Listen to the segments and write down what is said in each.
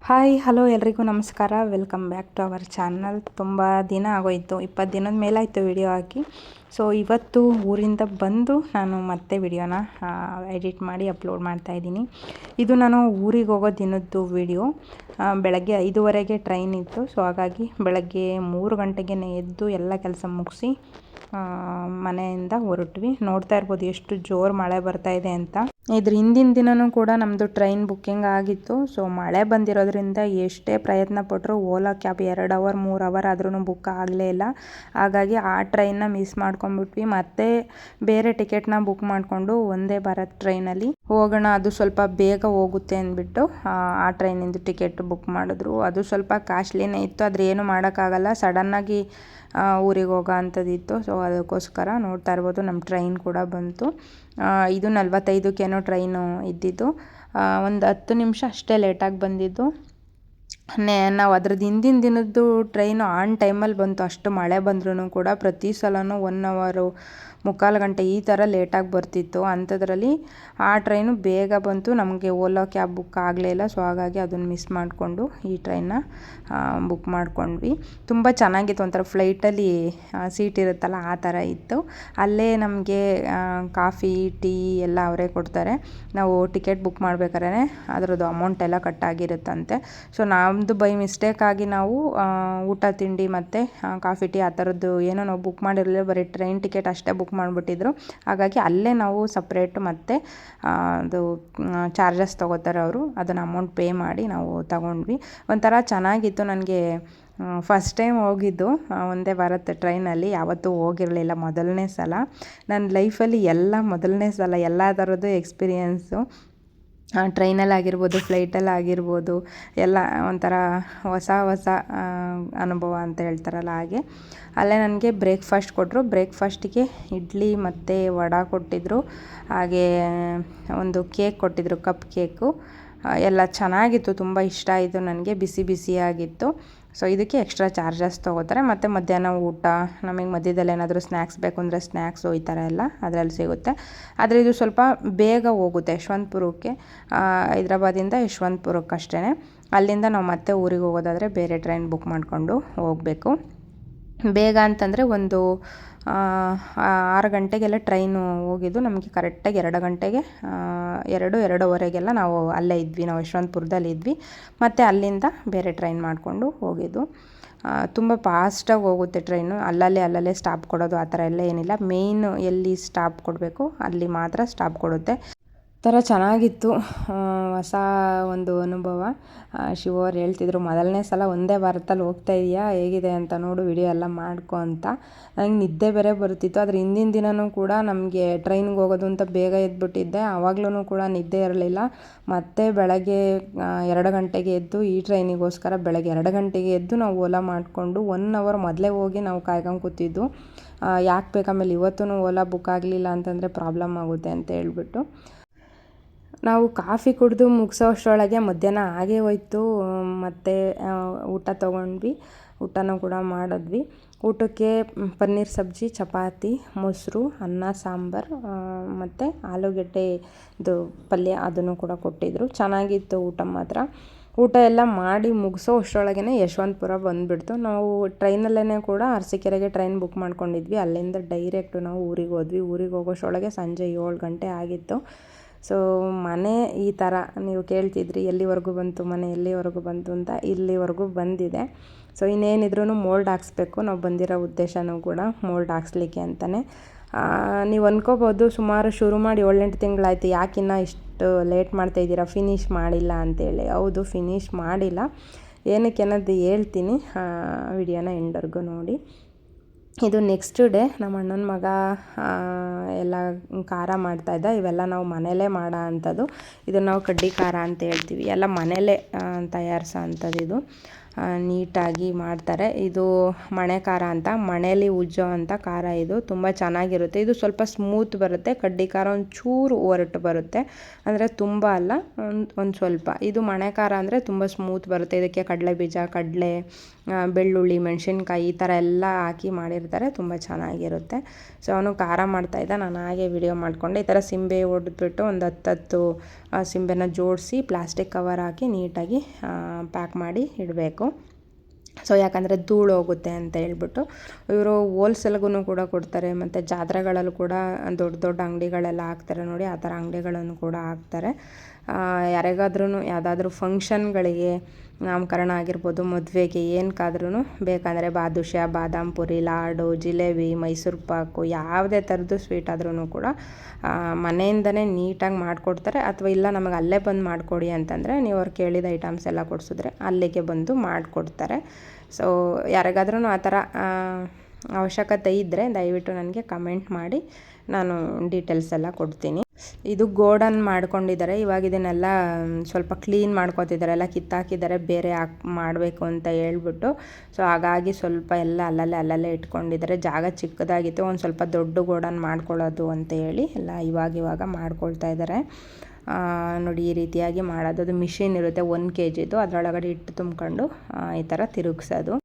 Hi hello ಎಲ್ರಿಗೂ ನಮಸ್ಕಾರ. Welcome back to our channel. ತುಂಬ ದಿನ ಆಗೋಯಿತು, 20 ದಿನದ ಮೇಲಾಯಿತು ವಿಡಿಯೋ ಹಾಕಿ. ಸೊ ಇವತ್ತು ಊರಿಂದ ಬಂದು ನಾನು ಮತ್ತೆ ವಿಡಿಯೋನ ಎಡಿಟ್ ಮಾಡಿ ಅಪ್ಲೋಡ್ ಮಾಡ್ತಾಯಿದ್ದೀನಿ. ಇದು ನಾನು ಊರಿಗೆ ಹೋಗೋ ದಿನದ್ದು ವಿಡಿಯೋ. ಬೆಳಗ್ಗೆ 5:30ಗೆ ಟ್ರೈನ್ ಇತ್ತು. ಸೊ ಹಾಗಾಗಿ ಬೆಳಗ್ಗೆ 3 ಗಂಟೆಗೆ ಎದ್ದು ಎಲ್ಲ ಕೆಲಸ ಮುಗಿಸಿ ಮನೆಯಿಂದ ಹೊರಟ್ವಿ. ನೋಡ್ತಾ ಇರ್ಬೋದು ಎಷ್ಟು ಜೋರು ಮಳೆ ಬರ್ತಾಯಿದೆ ಅಂತ. ಇದ್ರ ಹಿಂದಿನ ದಿನವೂ ಕೂಡ ನಮ್ಮದು ಟ್ರೈನ್ ಬುಕ್ಕಿಂಗ್ ಆಗಿತ್ತು. ಸೊ ಮಳೆ ಬಂದಿರೋದ್ರಿಂದ ಎಷ್ಟೇ ಪ್ರಯತ್ನ ಪಟ್ಟರು ಓಲಾ ಕ್ಯಾಬ್ 2 ಅವರ್ 3 ಅವರ್ ಆದ್ರೂ ಬುಕ್ ಆಗಲೇ ಇಲ್ಲ. ಹಾಗಾಗಿ ಆ ಟ್ರೈನ್ನ ಮಿಸ್ ಮಾಡ್ಕೊಂಡ್ಬಿಟ್ವಿ. ಮತ್ತೆ ಬೇರೆ ಟಿಕೆಟ್ನ ಬುಕ್ ಮಾಡಿಕೊಂಡು ಒಂದೇ ಭಾರತ್ ಟ್ರೈನಲ್ಲಿ ಹೋಗೋಣ, ಅದು ಸ್ವಲ್ಪ ಬೇಗ ಹೋಗುತ್ತೆ ಅಂದ್ಬಿಟ್ಟು ಆ ಟ್ರೈನಿಂದು ಟಿಕೆಟ್ ಬುಕ್ ಮಾಡಿದ್ರು. ಅದು ಸ್ವಲ್ಪ ಕಾಸ್ಟ್ಲಿನೇ ಇತ್ತು, ಆದರೆ ಏನು ಮಾಡೋಕ್ಕಾಗಲ್ಲ, ಸಡನ್ನಾಗಿ ಊರಿಗೆ ಹೋಗೋ ಅಂಥದ್ದಿತ್ತು. ಸೊ ಅದಕ್ಕೋಸ್ಕರ ನೋಡ್ತಾ ಇರ್ಬೋದು ನಮ್ಮ ಟ್ರೈನ್ ಕೂಡ ಬಂತು. 5:45 ಟ್ರೈನು ಇದ್ದಿದ್ದು. ಒಂದು 10 ನಿಮಿಷ ಅಷ್ಟೇ ಲೇಟಾಗಿ ಬಂದಿದ್ದು. ನಾವು ಅದ್ರದ್ದು ಹಿಂದಿನ ದಿನದ್ದು ಟ್ರೈನು ಆನ್ ಟೈಮಲ್ಲಿ ಬಂತು. ಅಷ್ಟು ಮಳೆ ಬಂದ್ರೂ ಕೂಡ ಪ್ರತಿ ಸಲವೂ 1 ಅವರು 3/4 ಗಂಟೆ ಈ ಥರ ಲೇಟಾಗಿ ಬರ್ತಿತ್ತು. ಅಂಥದ್ರಲ್ಲಿ ಆ ಟ್ರೈನು ಬೇಗ ಬಂತು. ನಮಗೆ ಓಲಾ ಕ್ಯಾಬ್ ಬುಕ್ ಆಗಲೇ ಇಲ್ಲ. ಸೊ ಹಾಗಾಗಿ ಅದನ್ನು ಮಿಸ್ ಮಾಡಿಕೊಂಡು ಈ ಟ್ರೈನ್ನ ಬುಕ್ ಮಾಡ್ಕೊಂಡ್ವಿ. ತುಂಬ ಚೆನ್ನಾಗಿತ್ತು, ಒಂಥರ ಫ್ಲೈಟಲ್ಲಿ ಸೀಟ್ ಇರುತ್ತಲ್ಲ ಆ ಥರ ಇತ್ತು. ಅಲ್ಲೇ ನಮಗೆ ಕಾಫಿ ಟೀ ಎಲ್ಲ ಅವರೇ ಕೊಡ್ತಾರೆ. ನಾವು ಟಿಕೆಟ್ ಬುಕ್ ಮಾಡ್ಬೇಕಾದ್ರೆ ಅದರದ್ದು ಅಮೌಂಟ್ ಎಲ್ಲ ಕಟ್ಟಾಗಿರುತ್ತಂತೆ. ಸೊ ನಮ್ಮದು ಬೈ ಮಿಸ್ಟೇಕಾಗಿ ನಾವು ಊಟ ತಿಂಡಿ ಮತ್ತು ಕಾಫಿ ಟೀ ಆ ಥರದ್ದು ಏನೋ ನಾವು ಬುಕ್ ಮಾಡಿರಲಿಲ್ಲ, ಬರೀ ಟ್ರೈನ್ ಟಿಕೆಟ್ ಅಷ್ಟೇ ಬುಕ್ ಮಾಡಿಬಿಟ್ಟಿದ್ರು. ಹಾಗಾಗಿ ಅಲ್ಲೇ ನಾವು ಸಪ್ರೇಟ್ ಮತ್ತು ಅದು ಚಾರ್ಜಸ್ ತೊಗೋತಾರೆ ಅವರು, ಅದನ್ನು ಅಮೌಂಟ್ ಪೇ ಮಾಡಿ ನಾವು ತಗೊಂಡ್ವಿ. ಒಂಥರ ಚೆನ್ನಾಗಿತ್ತು. ನನಗೆ ಫಸ್ಟ್ ಟೈಮ್ ಹೋಗಿದ್ದು ಒಂದೇ ಭಾರತ್ ಟ್ರೈನಲ್ಲಿ, ಯಾವತ್ತೂ ಹೋಗಿರಲಿಲ್ಲ, ಮೊದಲನೇ ಸಲ ನನ್ನ ಲೈಫಲ್ಲಿ. ಎಲ್ಲ ಮೊದಲನೇ ಸಲ ಎಲ್ಲ ಥರದ್ದು ಎಕ್ಸ್ಪೀರಿಯೆನ್ಸು, ಟ್ರೈನಲ್ಲಾಗಿರ್ಬೋದು ಫ್ಲೈಟಲ್ಲಾಗಿರ್ಬೋದು, ಎಲ್ಲ ಒಂಥರ ಹೊಸ ಅನುಭವ ಅಂತ ಹೇಳ್ತಾರಲ್ಲ ಹಾಗೆ. ಅಲ್ಲೇ ನನಗೆ ಬ್ರೇಕ್ಫಾಸ್ಟ್ ಕೊಟ್ಟರು. ಬ್ರೇಕ್ಫಾಸ್ಟಿಗೆ ಇಡ್ಲಿ ಮತ್ತು ವಡೆ ಕೊಟ್ಟಿದ್ದರು. ಹಾಗೇ ಒಂದು ಕೇಕ್ ಕೊಟ್ಟಿದ್ದರು, ಕಪ್ ಕೇಕು. ಎಲ್ಲ ಚೆನ್ನಾಗಿತ್ತು, ತುಂಬ ಇಷ್ಟ ಆಯಿತು ನನಗೆ, ಬಿಸಿ ಬಿಸಿಯಾಗಿತ್ತು. ಸೊ ಇದಕ್ಕೆ ಎಕ್ಸ್ಟ್ರಾ ಚಾರ್ಜಸ್ ತೊಗೋತಾರೆ. ಮತ್ತು ಮಧ್ಯಾಹ್ನ ಊಟ, ನಮಗೆ ಮಧ್ಯದಲ್ಲಿ ಏನಾದರೂ ಸ್ನ್ಯಾಕ್ಸ್ ಬೇಕು ಅಂದರೆ ಸ್ನ್ಯಾಕ್ಸು ಈ ಥರ ಎಲ್ಲ ಅದರಲ್ಲಿ ಸಿಗುತ್ತೆ. ಆದರೆ ಇದು ಸ್ವಲ್ಪ ಬೇಗ ಹೋಗುತ್ತೆ ಯಶವಂತಪುರಕ್ಕೆ, ಹೈದ್ರಾಬಾದಿಂದ ಯಶವಂತಪುರಕ್ಕೆ ಅಷ್ಟೇ. ಅಲ್ಲಿಂದ ನಾವು ಮತ್ತೆ ಊರಿಗೆ ಹೋಗೋದಾದರೆ ಬೇರೆ ಟ್ರೈನ್ ಬುಕ್ ಮಾಡಿಕೊಂಡು ಹೋಗಬೇಕು. ಬೇಗ ಅಂತಂದರೆ ಒಂದು 6 ಗಂಟೆಗೆಲ್ಲ ಟ್ರೈನು ಹೋಗಿದ್ದು. ನಮಗೆ ಕರೆಕ್ಟಾಗಿ 2 ಗಂಟೆಗೆ 2:30ಗೆಲ್ಲ ನಾವು ಅಲ್ಲೇ ಇದ್ವಿ, ನಾವು ಯಶವಂತಪುರದಲ್ಲಿ ಇದ್ವಿ. ಮತ್ತು ಅಲ್ಲಿಂದ ಬೇರೆ ಟ್ರೈನ್ ಮಾಡಿಕೊಂಡು ಹೋಗಿದ್ದು. ತುಂಬ ಫಾಸ್ಟಾಗಿ ಹೋಗುತ್ತೆ ಟ್ರೈನು. ಅಲ್ಲಲ್ಲೇ ಸ್ಟಾಪ್ ಕೊಡೋದು ಆ ಥರ ಎಲ್ಲ ಏನಿಲ್ಲ. ಮೇಯ್ನು ಎಲ್ಲಿ ಸ್ಟಾಪ್ ಕೊಡಬೇಕು ಅಲ್ಲಿ ಮಾತ್ರ ಸ್ಟಾಪ್ ಕೊಡುತ್ತೆ. ಥರ ಚೆನ್ನಾಗಿತ್ತು, ಹೊಸ ಒಂದು ಅನುಭವ. ಶಿವವ್ರು ಹೇಳ್ತಿದ್ರು, ಮೊದಲನೇ ಸಲ ಒಂದೇ ಭಾರತದಲ್ಲಿ ಹೋಗ್ತಾ ಇದೆಯಾ, ಹೇಗಿದೆ ಅಂತ ನೋಡು, ವಿಡಿಯೋ ಎಲ್ಲ ಮಾಡ್ಕೊ ಅಂತ. ನನಗೆ ನಿದ್ದೆ ಬೇರೆ ಬರ್ತಿತ್ತು. ಅದ್ರ ಹಿಂದಿನ ದಿನವೂ ಕೂಡ ನಮಗೆ ಟ್ರೈನ್ಗೆ ಹೋಗೋದು ಅಂತ ಬೇಗ ಎದ್ಬಿಟ್ಟಿದ್ದೆ. ಆವಾಗಲೂ ಕೂಡ ನಿದ್ದೆ ಇರಲಿಲ್ಲ. ಮತ್ತು ಬೆಳಗ್ಗೆ 2 ಗಂಟೆಗೆ ಎದ್ದು ಈ ಟ್ರೈನಿಗೋಸ್ಕರ ಬೆಳಗ್ಗೆ 2 ಗಂಟೆಗೆ ಎದ್ದು ನಾವು ಓಲಾ ಮಾಡಿಕೊಂಡು 1 ಅವರ್ ಮೊದಲೇ ಹೋಗಿ ನಾವು ಕಾಯ್ಕೊಂಡು ಕೂತಿದ್ದು. ಯಾಕೆ ಬೇಕು, ಆಮೇಲೆ ಇವತ್ತೂ ಓಲಾ ಬುಕ್ ಆಗಲಿಲ್ಲ ಅಂತಂದರೆ ಪ್ರಾಬ್ಲಮ್ ಆಗುತ್ತೆ ಅಂತ ಹೇಳ್ಬಿಟ್ಟು ನಾವು ಕಾಫಿ ಕುಡಿದು ಮುಗಿಸೋ ಅಷ್ಟರೊಳಗೆ ಮಧ್ಯಾಹ್ನ ಆಗೇ ಹೋಯ್ತು. ಮತ್ತು ಊಟ ತೊಗೊಂಡ್ವಿ, ಊಟನೂ ಕೂಡ ಮಾಡಿದ್ವಿ. ಊಟಕ್ಕೆ ಪನ್ನೀರ್ ಸಬ್ಜಿ, ಚಪಾತಿ, ಮೊಸರು, ಅನ್ನ ಸಾಂಬಾರು ಮತ್ತು ಆಲೂಗೆಡ್ಡೆದು ಪಲ್ಯ ಅದನ್ನು ಕೂಡ ಕೊಟ್ಟಿದ್ದರು. ಚೆನ್ನಾಗಿತ್ತು ಊಟ ಮಾತ್ರ. ಊಟ ಎಲ್ಲ ಮಾಡಿ ಮುಗಿಸೋ ಅಷ್ಟರೊಳಗೇ ಯಶವಂತಪುರ ಬಂದುಬಿಡ್ತು. ನಾವು ಟ್ರೈನಲ್ಲೇ ಕೂಡ ಅರಸೀಕೆರೆಗೆ ಟ್ರೈನ್ ಬುಕ್ ಮಾಡ್ಕೊಂಡಿದ್ವಿ. ಅಲ್ಲಿಂದ ಡೈರೆಕ್ಟು ನಾವು ಊರಿಗೆ ಹೋದ್ವಿ. ಊರಿಗೆ ಹೋಗೋಷ್ಟರೊಳಗೆ ಸಂಜೆ 7 ಗಂಟೆ ಆಗಿತ್ತು. ಸೊ ಮನೆ ಈ ಥರ ನೀವು ಕೇಳ್ತಿದ್ರಿ ಎಲ್ಲಿವರೆಗೂ ಬಂತು ಮನೆ, ಎಲ್ಲಿವರೆಗೂ ಬಂತು ಅಂತ. ಇಲ್ಲಿವರೆಗೂ ಬಂದಿದೆ. ಸೊ ಇನ್ನೇನಿದ್ರೂ ಮೋಲ್ಡ್ ಹಾಕ್ಸ್ಬೇಕು. ನಾವು ಬಂದಿರೋ ಉದ್ದೇಶನೂ ಕೂಡ ಮೋಲ್ಡ್ ಹಾಕ್ಸ್ಲಿಕ್ಕೆ ಅಂತಲೇ. ನೀವು ಅಂದ್ಕೋಬೋದು, ಸುಮಾರು ಶುರು ಮಾಡಿ 7-8 ತಿಂಗಳಾಯ್ತು, ಯಾಕಿನ್ನ ಇಷ್ಟು ಲೇಟ್ ಮಾಡ್ತಾಯಿದ್ದೀರಾ, ಫಿನಿಷ್ ಮಾಡಿಲ್ಲ ಅಂತೇಳಿ. ಹೌದು, ಫಿನಿಷ್ ಮಾಡಿಲ್ಲ. ಏನಕ್ಕೆ ಅನ್ನೋದು ಹೇಳ್ತೀನಿ, ವಿಡಿಯೋನ ಎಂಡ್ವರೆಗೂ ನೋಡಿ. ಇದು ನೆಕ್ಸ್ಟ್ ಡೇ ನಮ್ಮ ಅಣ್ಣನ ಮಗ ಎಲ್ಲ ಖಾರ ಮಾಡ್ತಾಯಿದ್ದ. ಇವೆಲ್ಲ ನಾವು ಮನೇಲೇ ಮಾಡೋ ಅಂಥದ್ದು. ಇದನ್ನು ನಾವು ಕಡ್ಡಿ ಖಾರ ಅಂತ ಹೇಳ್ತೀವಿ. ಎಲ್ಲ ಮನೇಲೇ ತಯಾರಿಸೋ ಅಂಥದ್ದು. ಇದು ನೀಟಾಗಿ ಮಾಡ್ತಾರೆ. ಇದು ಮಣೆ ಖಾರ ಅಂತ, ಮಣೇಲಿ ಉಜ್ಜೋ ಅಂಥ ಖಾರ. ಇದು ತುಂಬ ಚೆನ್ನಾಗಿರುತ್ತೆ. ಇದು ಸ್ವಲ್ಪ ಸ್ಮೂತ್ ಬರುತ್ತೆ. ಕಡ್ಡಿ ಖಾರ ಒಂಚೂರು ಒರಟು ಬರುತ್ತೆ, ಅಂದರೆ ತುಂಬ ಅಲ್ಲ, ಒಂದು ಸ್ವಲ್ಪ. ಇದು ಮಣೆ ಖಾರ ಅಂದರೆ ತುಂಬ ಸ್ಮೂತ್ ಬರುತ್ತೆ. ಇದಕ್ಕೆ ಕಡಲೆ ಬೀಜ, ಕಡಲೆ, ಬೆಳ್ಳುಳ್ಳಿ, ಮೆಣಸಿನ್ಕಾಯಿ ಈ ಥರ ಎಲ್ಲ ಹಾಕಿ ಮಾಡಿರ್ತಾರೆ, ತುಂಬ ಚೆನ್ನಾಗಿರುತ್ತೆ. ಸೊ ಅವನು ಖಾರ ಮಾಡ್ತಾಯಿದ್ದ, ನಾನು ಹಾಗೆ ವಿಡಿಯೋ ಮಾಡಿಕೊಂಡೆ. ಈ ಥರ ಸಿಂಬೆ ಹೊಡೆದ್ಬಿಟ್ಟು ಒಂದು 10 ಸಿಂಬೆನ ಜೋಡಿಸಿ ಪ್ಲಾಸ್ಟಿಕ್ ಕವರ್ ಹಾಕಿ ನೀಟಾಗಿ ಪ್ಯಾಕ್ ಮಾಡಿ ಇಡಬೇಕು. ಸೊ ಯಾಕಂದರೆ ಧೂಳು ಹೋಗುತ್ತೆ ಅಂತ ಹೇಳ್ಬಿಟ್ಟು ಇವರು ಹೋಲ್ಸೇಲ್ಗೂ ಕೂಡ ಕೊಡ್ತಾರೆ, ಮತ್ತು ಜಾತ್ರೆಗಳಲ್ಲೂ ಕೂಡ ದೊಡ್ಡ ದೊಡ್ಡ ಅಂಗಡಿಗಳೆಲ್ಲ ಹಾಕ್ತಾರೆ ನೋಡಿ, ಆ ಥರ ಅಂಗಡಿಗಳನ್ನು ಕೂಡ ಹಾಕ್ತಾರೆ. ಯಾರಿಗಾದ್ರೂ ಯಾವುದಾದ್ರೂ ಫಂಕ್ಷನ್ಗಳಿಗೆ, ನಾಮಕರಣ ಆಗಿರ್ಬೋದು, ಮದುವೆಗೆ ಏನಕ್ಕಾದ್ರೂ ಬೇಕಂದರೆ ಬಾದುಷಾ, ಬಾದಾಮ್ ಪುರಿ, ಲಾಡು, ಜಿಲೇಬಿ, ಮೈಸೂರು ಪಾಕು, ಯಾವುದೇ ಥರದ್ದು ಸ್ವೀಟ್ ಆದ್ರೂ ಕೂಡ ಮನೆಯಿಂದನೇ ನೀಟಾಗಿ ಮಾಡಿಕೊಡ್ತಾರೆ. ಅಥವಾ ಇಲ್ಲ ನಮಗೆ ಅಲ್ಲೇ ಬಂದು ಮಾಡಿಕೊಡಿ ಅಂತಂದರೆ ನೀವು ಅವ್ರು ಕೇಳಿದ ಐಟಮ್ಸ್ ಎಲ್ಲ ಕೊಡಿಸಿದ್ರೆ ಅಲ್ಲಿಗೆ ಬಂದು ಮಾಡಿಕೊಡ್ತಾರೆ. ಸೊ ಯಾರಿಗಾದ್ರೂ ಆ ಥರ ಅವಶ್ಯಕತೆ ಇದ್ದರೆ ದಯವಿಟ್ಟು ನನಗೆ ಕಮೆಂಟ್ ಮಾಡಿ, ನಾನು ಡೀಟೇಲ್ಸ್ ಎಲ್ಲ ಕೊಡ್ತೀನಿ. ಇದು ಗೋಡನ್ ಮಾಡ್ಕೊಂಡಿದ್ದಾರೆ. ಇವಾಗ ಇದನ್ನೆಲ್ಲ ಸ್ವಲ್ಪ ಕ್ಲೀನ್ ಮಾಡ್ಕೊತಿದ್ದಾರೆ, ಎಲ್ಲ ಕಿತ್ತಾಕಿದ್ದಾರೆ, ಬೇರೆ ಮಾಡಬೇಕು ಅಂತ ಹೇಳ್ಬಿಟ್ಟು. ಸೊ ಹಾಗಾಗಿ ಸ್ವಲ್ಪ ಎಲ್ಲ ಅಲ್ಲಲ್ಲೇ ಇಟ್ಕೊಂಡಿದ್ದಾರೆ. ಜಾಗ ಚಿಕ್ಕದಾಗಿತ್ತು, ಒಂದು ಸ್ವಲ್ಪ ದೊಡ್ಡ ಗೋಡನ್ ಮಾಡ್ಕೊಳ್ಳೋದು ಅಂತ ಹೇಳಿ ಎಲ್ಲ ಇವಾಗ ಮಾಡ್ಕೊಳ್ತಾ ಇದ್ದಾರೆ. ನೋಡಿ ಈ ರೀತಿಯಾಗಿ ಮಾಡೋದು. ಅದು ಮಿಷಿನ್ ಇರುತ್ತೆ 1 kgದು, ಅದರೊಳಗಡೆ ಹಿಟ್ಟು ತುಂಬ್ಕೊಂಡು ಈ ಥರ ತಿರುಗಿಸೋದು.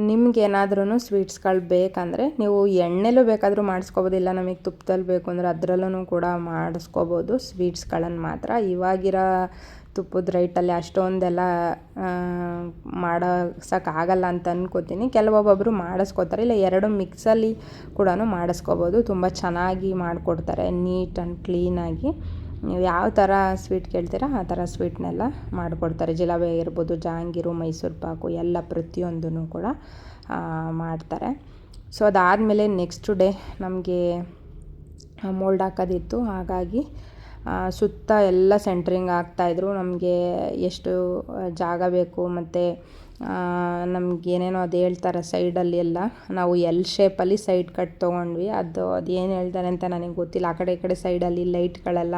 ನಿಮ್ಗೇನಾದ್ರೂ ಸ್ವೀಟ್ಸ್ಗಳು ಬೇಕಂದರೆ ನೀವು ಎಣ್ಣೆಲೂ ಬೇಕಾದರೂ ಮಾಡಿಸ್ಕೋಬೋದು, ಇಲ್ಲ ನಮಗೆ ತುಪ್ಪದಲ್ಲಿ ಬೇಕು ಅಂದರೆ ಅದರಲ್ಲೂ ಕೂಡ ಮಾಡಿಸ್ಕೋಬೋದು ಸ್ವೀಟ್ಸ್ಗಳನ್ನು ಮಾತ್ರ. ಇವಾಗಿರೋ ತುಪ್ಪದ ರೈಟಲ್ಲಿ ಅಷ್ಟೊಂದೆಲ್ಲ ಮಾಡೋಕ್ಕಾಗಲ್ಲ ಅಂತ ಅಂದ್ಕೋತೀನಿ. ಕೆಲವೊಬ್ಬೊಬ್ಬರು ಮಾಡಿಸ್ಕೋತಾರೆ, ಇಲ್ಲ 2 ಮಿಕ್ಸಲ್ಲಿ ಕೂಡ ಮಾಡಿಸ್ಕೋಬೋದು. ತುಂಬ ಚೆನ್ನಾಗಿ ಮಾಡಿಕೊಡ್ತಾರೆ, ನೀಟ್ ಆ್ಯಂಡ್ ಕ್ಲೀನಾಗಿ. ನೀವು ಯಾವ ಥರ ಸ್ವೀಟ್ ಕೇಳ್ತೀರಾ ಆ ಥರ ಸ್ವೀಟ್ನೆಲ್ಲ ಮಾಡಿಕೊಡ್ತಾರೆ. ಜಿಲೇಬಿ ಆಗಿರ್ಬೋದು, ಜಹಾಂಗೀರು, ಮೈಸೂರು ಪಾಕು ಎಲ್ಲ ಪ್ರತಿಯೊಂದೂ ಕೂಡ ಮಾಡ್ತಾರೆ. ಸೊ ಅದಾದಮೇಲೆ ನೆಕ್ಸ್ಟ್ ಡೇ ನಮಗೆ ಮೋಲ್ಡ್ ಹಾಕೋದಿತ್ತು. ಹಾಗಾಗಿ ಸುತ್ತ ಎಲ್ಲ ಸೆಂಟ್ರಿಂಗ್ ಹಾಕ್ತಾಯಿದ್ರು. ನಮಗೆ ಎಷ್ಟು ಜಾಗ ಬೇಕು ಮತ್ತು ನಮಗೇನೇನೋ ಅದು ಹೇಳ್ತಾರೆ ಸೈಡಲ್ಲಿ ಎಲ್ಲ, ನಾವು ಎಲ್ ಶೇಪಲ್ಲಿ ಸೈಡ್ ಕಟ್ ತೊಗೊಂಡ್ವಿ. ಅದು ಏನು ಹೇಳ್ತಾರೆ ಅಂತ ನನಗೆ ಗೊತ್ತಿಲ್ಲ. ಆ ಕಡೆ ಈ ಕಡೆ ಸೈಡಲ್ಲಿ ಲೈಟ್ಗಳೆಲ್ಲ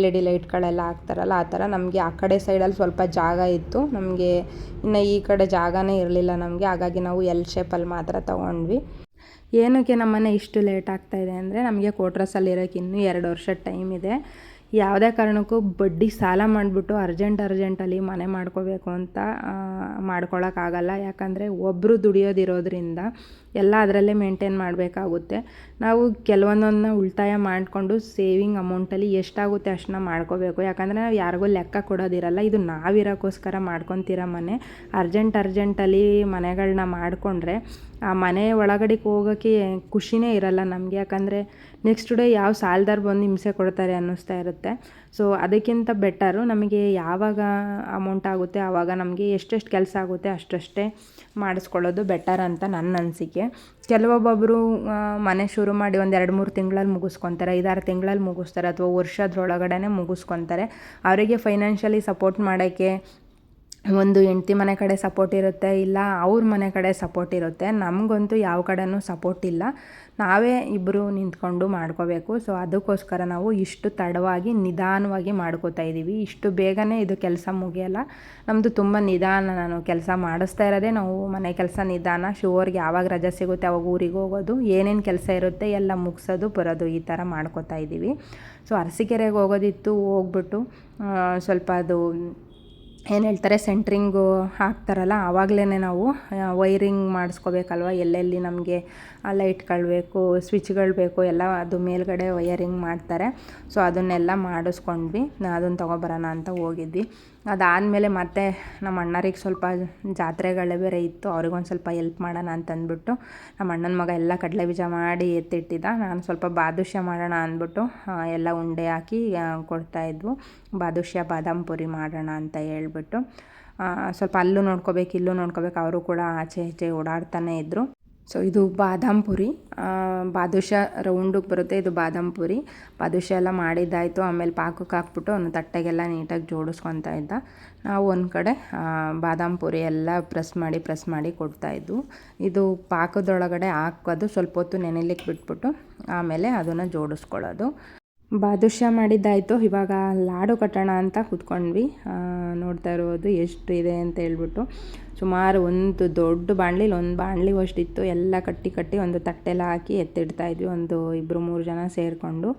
LED ಲೈಟ್ಗಳೆಲ್ಲ ಹಾಕ್ತಾರಲ್ಲ, ಆ ಥರ ನಮಗೆ ಆ ಕಡೆ ಸೈಡಲ್ಲಿ ಸ್ವಲ್ಪ ಜಾಗ ಇತ್ತು. ನಮಗೆ ಇನ್ನು ಈ ಕಡೆ ಜಾಗನೇ ಇರಲಿಲ್ಲ ನಮಗೆ, ಹಾಗಾಗಿ ನಾವು ಎಲ್ ಶೇಪಲ್ಲಿ ಮಾತ್ರ ತೊಗೊಂಡ್ವಿ. ಏನಕ್ಕೆ ನಮ್ಮನೆ ಇಷ್ಟು ಲೇಟ್ ಆಗ್ತಾಯಿದೆ ಅಂದರೆ, ನಮಗೆ ಕೋಟ್ರಸಲ್ಲಿರೋಕ್ಕೆ ಇನ್ನೂ 2 ವರ್ಷ ಟೈಮ್ ಇದೆ. ಯಾವುದೇ ಕಾರಣಕ್ಕೂ ಬಡ್ಡಿ ಸಾಲ ಮಾಡಿಬಿಟ್ಟು ಅರ್ಜೆಂಟಲ್ಲಿ ಮನೆ ಮಾಡ್ಕೋಬೇಕು ಅಂತ ಮಾಡ್ಕೊಳಕ್ಕಾಗಲ್ಲ. ಯಾಕಂದರೆ ಒಬ್ಬರು ದುಡಿಯೋದಿರೋದ್ರಿಂದ ಎಲ್ಲ ಅದರಲ್ಲೇ ಮೇಂಟೈನ್ ಮಾಡಬೇಕಾಗುತ್ತೆ. ನಾವು ಕೆಲವೊಂದನ್ನು ಉಳಿತಾಯ ಮಾಡಿಕೊಂಡು ಸೇವಿಂಗ್ ಅಮೌಂಟಲ್ಲಿ ಎಷ್ಟಾಗುತ್ತೆ ಅಷ್ಟನ್ನ ಮಾಡ್ಕೋಬೇಕು. ಯಾಕಂದರೆ ನಾವು ಯಾರಿಗೂ ಲೆಕ್ಕ ಕೊಡೋದಿರಲ್ಲ. ಇದು ನಾವಿರೋಕ್ಕೋಸ್ಕರ ಮಾಡ್ಕೊತಿರೋ ಮನೆ. ಅರ್ಜೆಂಟಲ್ಲಿ ಮನೆಗಳನ್ನ ಮಾಡಿಕೊಂಡ್ರೆ ಆ ಮನೆ ಒಳಗಡೆಗೆ ಹೋಗೋಕ್ಕೆ ಖುಷಿನೇ ಇರಲ್ಲ ನಮಗೆ. ಯಾಕಂದರೆ ನೆಕ್ಸ್ಟ್ ಡೇ ಯಾವ ಸಾಲದಾರು ಬಂದು ಹಿಂಸೆ ಕೊಡ್ತಾರೆ ಅನ್ನಿಸ್ತಾ ಇರುತ್ತೆ. ಸೊ ಅದಕ್ಕಿಂತ ಬೆಟರು ನಮಗೆ ಯಾವಾಗ ಅಮೌಂಟ್ ಆಗುತ್ತೆ ಆವಾಗ ನಮಗೆ ಎಷ್ಟೆಷ್ಟು ಕೆಲಸ ಆಗುತ್ತೆ ಅಷ್ಟೇ ಮಾಡಿಸ್ಕೊಳ್ಳೋದು ಬೆಟರ್ ಅಂತ ನನ್ನ ಅನಿಸಿಕೆ. ಕೆಲವೊಬ್ಬೊಬ್ಬರು ಮನೆ ಶುರು ಮಾಡಿ ಒಂದು 2-3 ತಿಂಗಳಲ್ಲಿ ಮುಗಿಸ್ಕೊತಾರೆ, 5-6 ತಿಂಗಳಲ್ಲಿ ಮುಗಿಸ್ತಾರೆ, ಅಥವಾ ವರ್ಷದೊಳಗಡೆ ಮುಗಿಸ್ಕೊತಾರೆ. ಅವರಿಗೆ ಫೈನಾನ್ಷಿಯಲಿ ಸಪೋರ್ಟ್ ಮಾಡೋಕ್ಕೆ ಒಂದು ಹೆಂಡ್ತಿ ಮನೆ ಕಡೆ ಸಪೋರ್ಟ್ ಇರುತ್ತೆ, ಇಲ್ಲ ಅವ್ರ ಮನೆ ಕಡೆ ಸಪೋರ್ಟ್ ಇರುತ್ತೆ. ನಮಗಂತೂ ಯಾವ ಕಡೆನೂ ಸಪೋರ್ಟ್ ಇಲ್ಲ, ನಾವೇ ಇಬ್ಬರು ನಿಂತ್ಕೊಂಡು ಮಾಡ್ಕೋಬೇಕು. ಸೊ ಅದಕ್ಕೋಸ್ಕರ ನಾವು ಇಷ್ಟು ತಡವಾಗಿ ನಿಧಾನವಾಗಿ ಮಾಡ್ಕೋತಾ ಇದ್ದೀವಿ. ಇಷ್ಟು ಬೇಗನೆ ಇದು ಕೆಲಸ ಮುಗಿಯಲ್ಲ, ನಮ್ಮದು ತುಂಬ ನಿಧಾನ. ನಾನು ಕೆಲಸ ಮಾಡಿಸ್ತಾ ಇರೋದೇ ನಾವು ಮನೆ ಕೆಲಸ ನಿಧಾನ. ಶಿವರ್ಗೆ ಯಾವಾಗ ರಜೆ ಸಿಗುತ್ತೆ ಅವಾಗ ಊರಿಗೆ ಹೋಗೋದು, ಏನೇನು ಕೆಲಸ ಇರುತ್ತೆ ಎಲ್ಲ ಮುಗಿಸೋದು ಬರೋದು, ಈ ಥರ ಮಾಡ್ಕೋತಾ ಇದ್ದೀವಿ. ಸೊ ಅರಸೀಕೆರೆಗೆ ಹೋಗೋದಿತ್ತು, ಹೋಗ್ಬಿಟ್ಟು ಸ್ವಲ್ಪ ಅದು ಏನು ಹೇಳ್ತಾರೆ ಸೆಂಟ್ರಿಂಗು ಹಾಕ್ತಾರಲ್ಲ, ಆವಾಗಲೇ ನಾವು ವೈರಿಂಗ್ ಮಾಡಿಸ್ಕೋಬೇಕಲ್ವ, ಎಲ್ಲೆಲ್ಲಿ ನಮಗೆ ಲೈಟ್ಗಳು ಬೇಕು, ಸ್ವಿಚ್ಗಳು ಬೇಕು ಎಲ್ಲ ಅದು ಮೇಲ್ಗಡೆ ವೈರಿಂಗ್ ಮಾಡ್ತಾರೆ. ಸೊ ಅದನ್ನೆಲ್ಲ ಮಾಡಿಸ್ಕೊಂಡ್ವಿ, ಅದನ್ನು ತೊಗೊಬರೋಣ ಅಂತ ಹೋಗಿದ್ವಿ. ಅದಾದಮೇಲೆ ಮತ್ತೆ ನಮ್ಮ ಅಣ್ಣರಿಗೆ ಸ್ವಲ್ಪ ಜಾತ್ರೆಗಳೇ ಬೇರೆ ಇತ್ತು, ಅವ್ರಿಗೊಂದು ಸ್ವಲ್ಪ ಎಲ್ಪ್ ಮಾಡೋಣ ಅಂತಂದ್ಬಿಟ್ಟು ನಮ್ಮ ಅಣ್ಣನ ಮಗ ಎಲ್ಲ ಕಡಲೆ ಬೀಜ ಮಾಡಿ ಎತ್ತಿಟ್ಟಿದ್ದ. ನಾನು ಸ್ವಲ್ಪ ಬಾದುಷಾ ಮಾಡೋಣ ಅಂದ್ಬಿಟ್ಟು ಎಲ್ಲ ಉಂಡೆ ಹಾಕಿ ಕೊಡ್ತಾಯಿದ್ವು. ಬಾದುಷಾ ಬಾದಾಮ್ ಪುರಿ ಮಾಡೋಣ ಅಂತ ಹೇಳ್ಬಿಟ್ಟು ಸ್ವಲ್ಪ ಅಲ್ಲೂ ನೋಡ್ಕೋಬೇಕು ಇಲ್ಲೂ ನೋಡ್ಕೋಬೇಕು, ಅವರು ಕೂಡ ಆಚೆ ಈಚೆ ಓಡಾಡ್ತಾನೆ ಇದ್ದರು. ಸೊ ಇದು ಬಾದಾಮ್ ಪುರಿ, ಬಾದುಷಾ ರೌಂಡಿಗೆ ಬರುತ್ತೆ, ಇದು ಬಾದಾಮ್ ಪುರಿ. ಬಾದುಷಾ ಎಲ್ಲ ಮಾಡಿದ್ದಾಯಿತು. ಆಮೇಲೆ ಪಾಕಕ್ಕೆ ಹಾಕ್ಬಿಟ್ಟು ಅವನು ತಟ್ಟೆಗೆಲ್ಲ ನೀಟಾಗಿ ಜೋಡಿಸ್ಕೊತಾ ಇದ್ದ. ನಾವು ಒಂದು ಕಡೆ ಬಾದಾಮ್ ಪುರಿ ಎಲ್ಲ ಪ್ರೆಸ್ ಮಾಡಿ ಕೊಡ್ತಾಯಿದ್ವು. ಇದು ಪಾಕದೊಳಗಡೆ ಹಾಕೋದು, ಸ್ವಲ್ಪ ಹೊತ್ತು ನೆನೆಲಿಕ್ಕೆ ಬಿಟ್ಬಿಟ್ಟು ಆಮೇಲೆ ಅದನ್ನು ಜೋಡಿಸ್ಕೊಳ್ಳೋದು. ಬಾದುಷಾ ಮಾಡಿದ್ದಾಯಿತು. ಇವಾಗ ಲಾಡು ಕಟ್ಟೋಣ ಅಂತ ಕೂತ್ಕೊಂಡ್ವಿ. ನೋಡ್ತಾ ಇರ್ಬೋದು ಎಷ್ಟು ಇದೆ ಅಂತ ಹೇಳ್ಬಿಟ್ಟು. ಸುಮಾರು ಒಂದು ದೊಡ್ಡ ಬಾಣಲಿಲಿ ಒಂದು ಬಾಣಲಿ ಅಷ್ಟಿತ್ತು. ಎಲ್ಲ ಕಟ್ಟಿ ಒಂದು ತಟ್ಟೆಲ್ಲ ಹಾಕಿ ಎತ್ತಿಡ್ತಾಯಿದ್ವಿ, ಒಂದು 2-3 ಜನ ಸೇರಿಕೊಂಡು.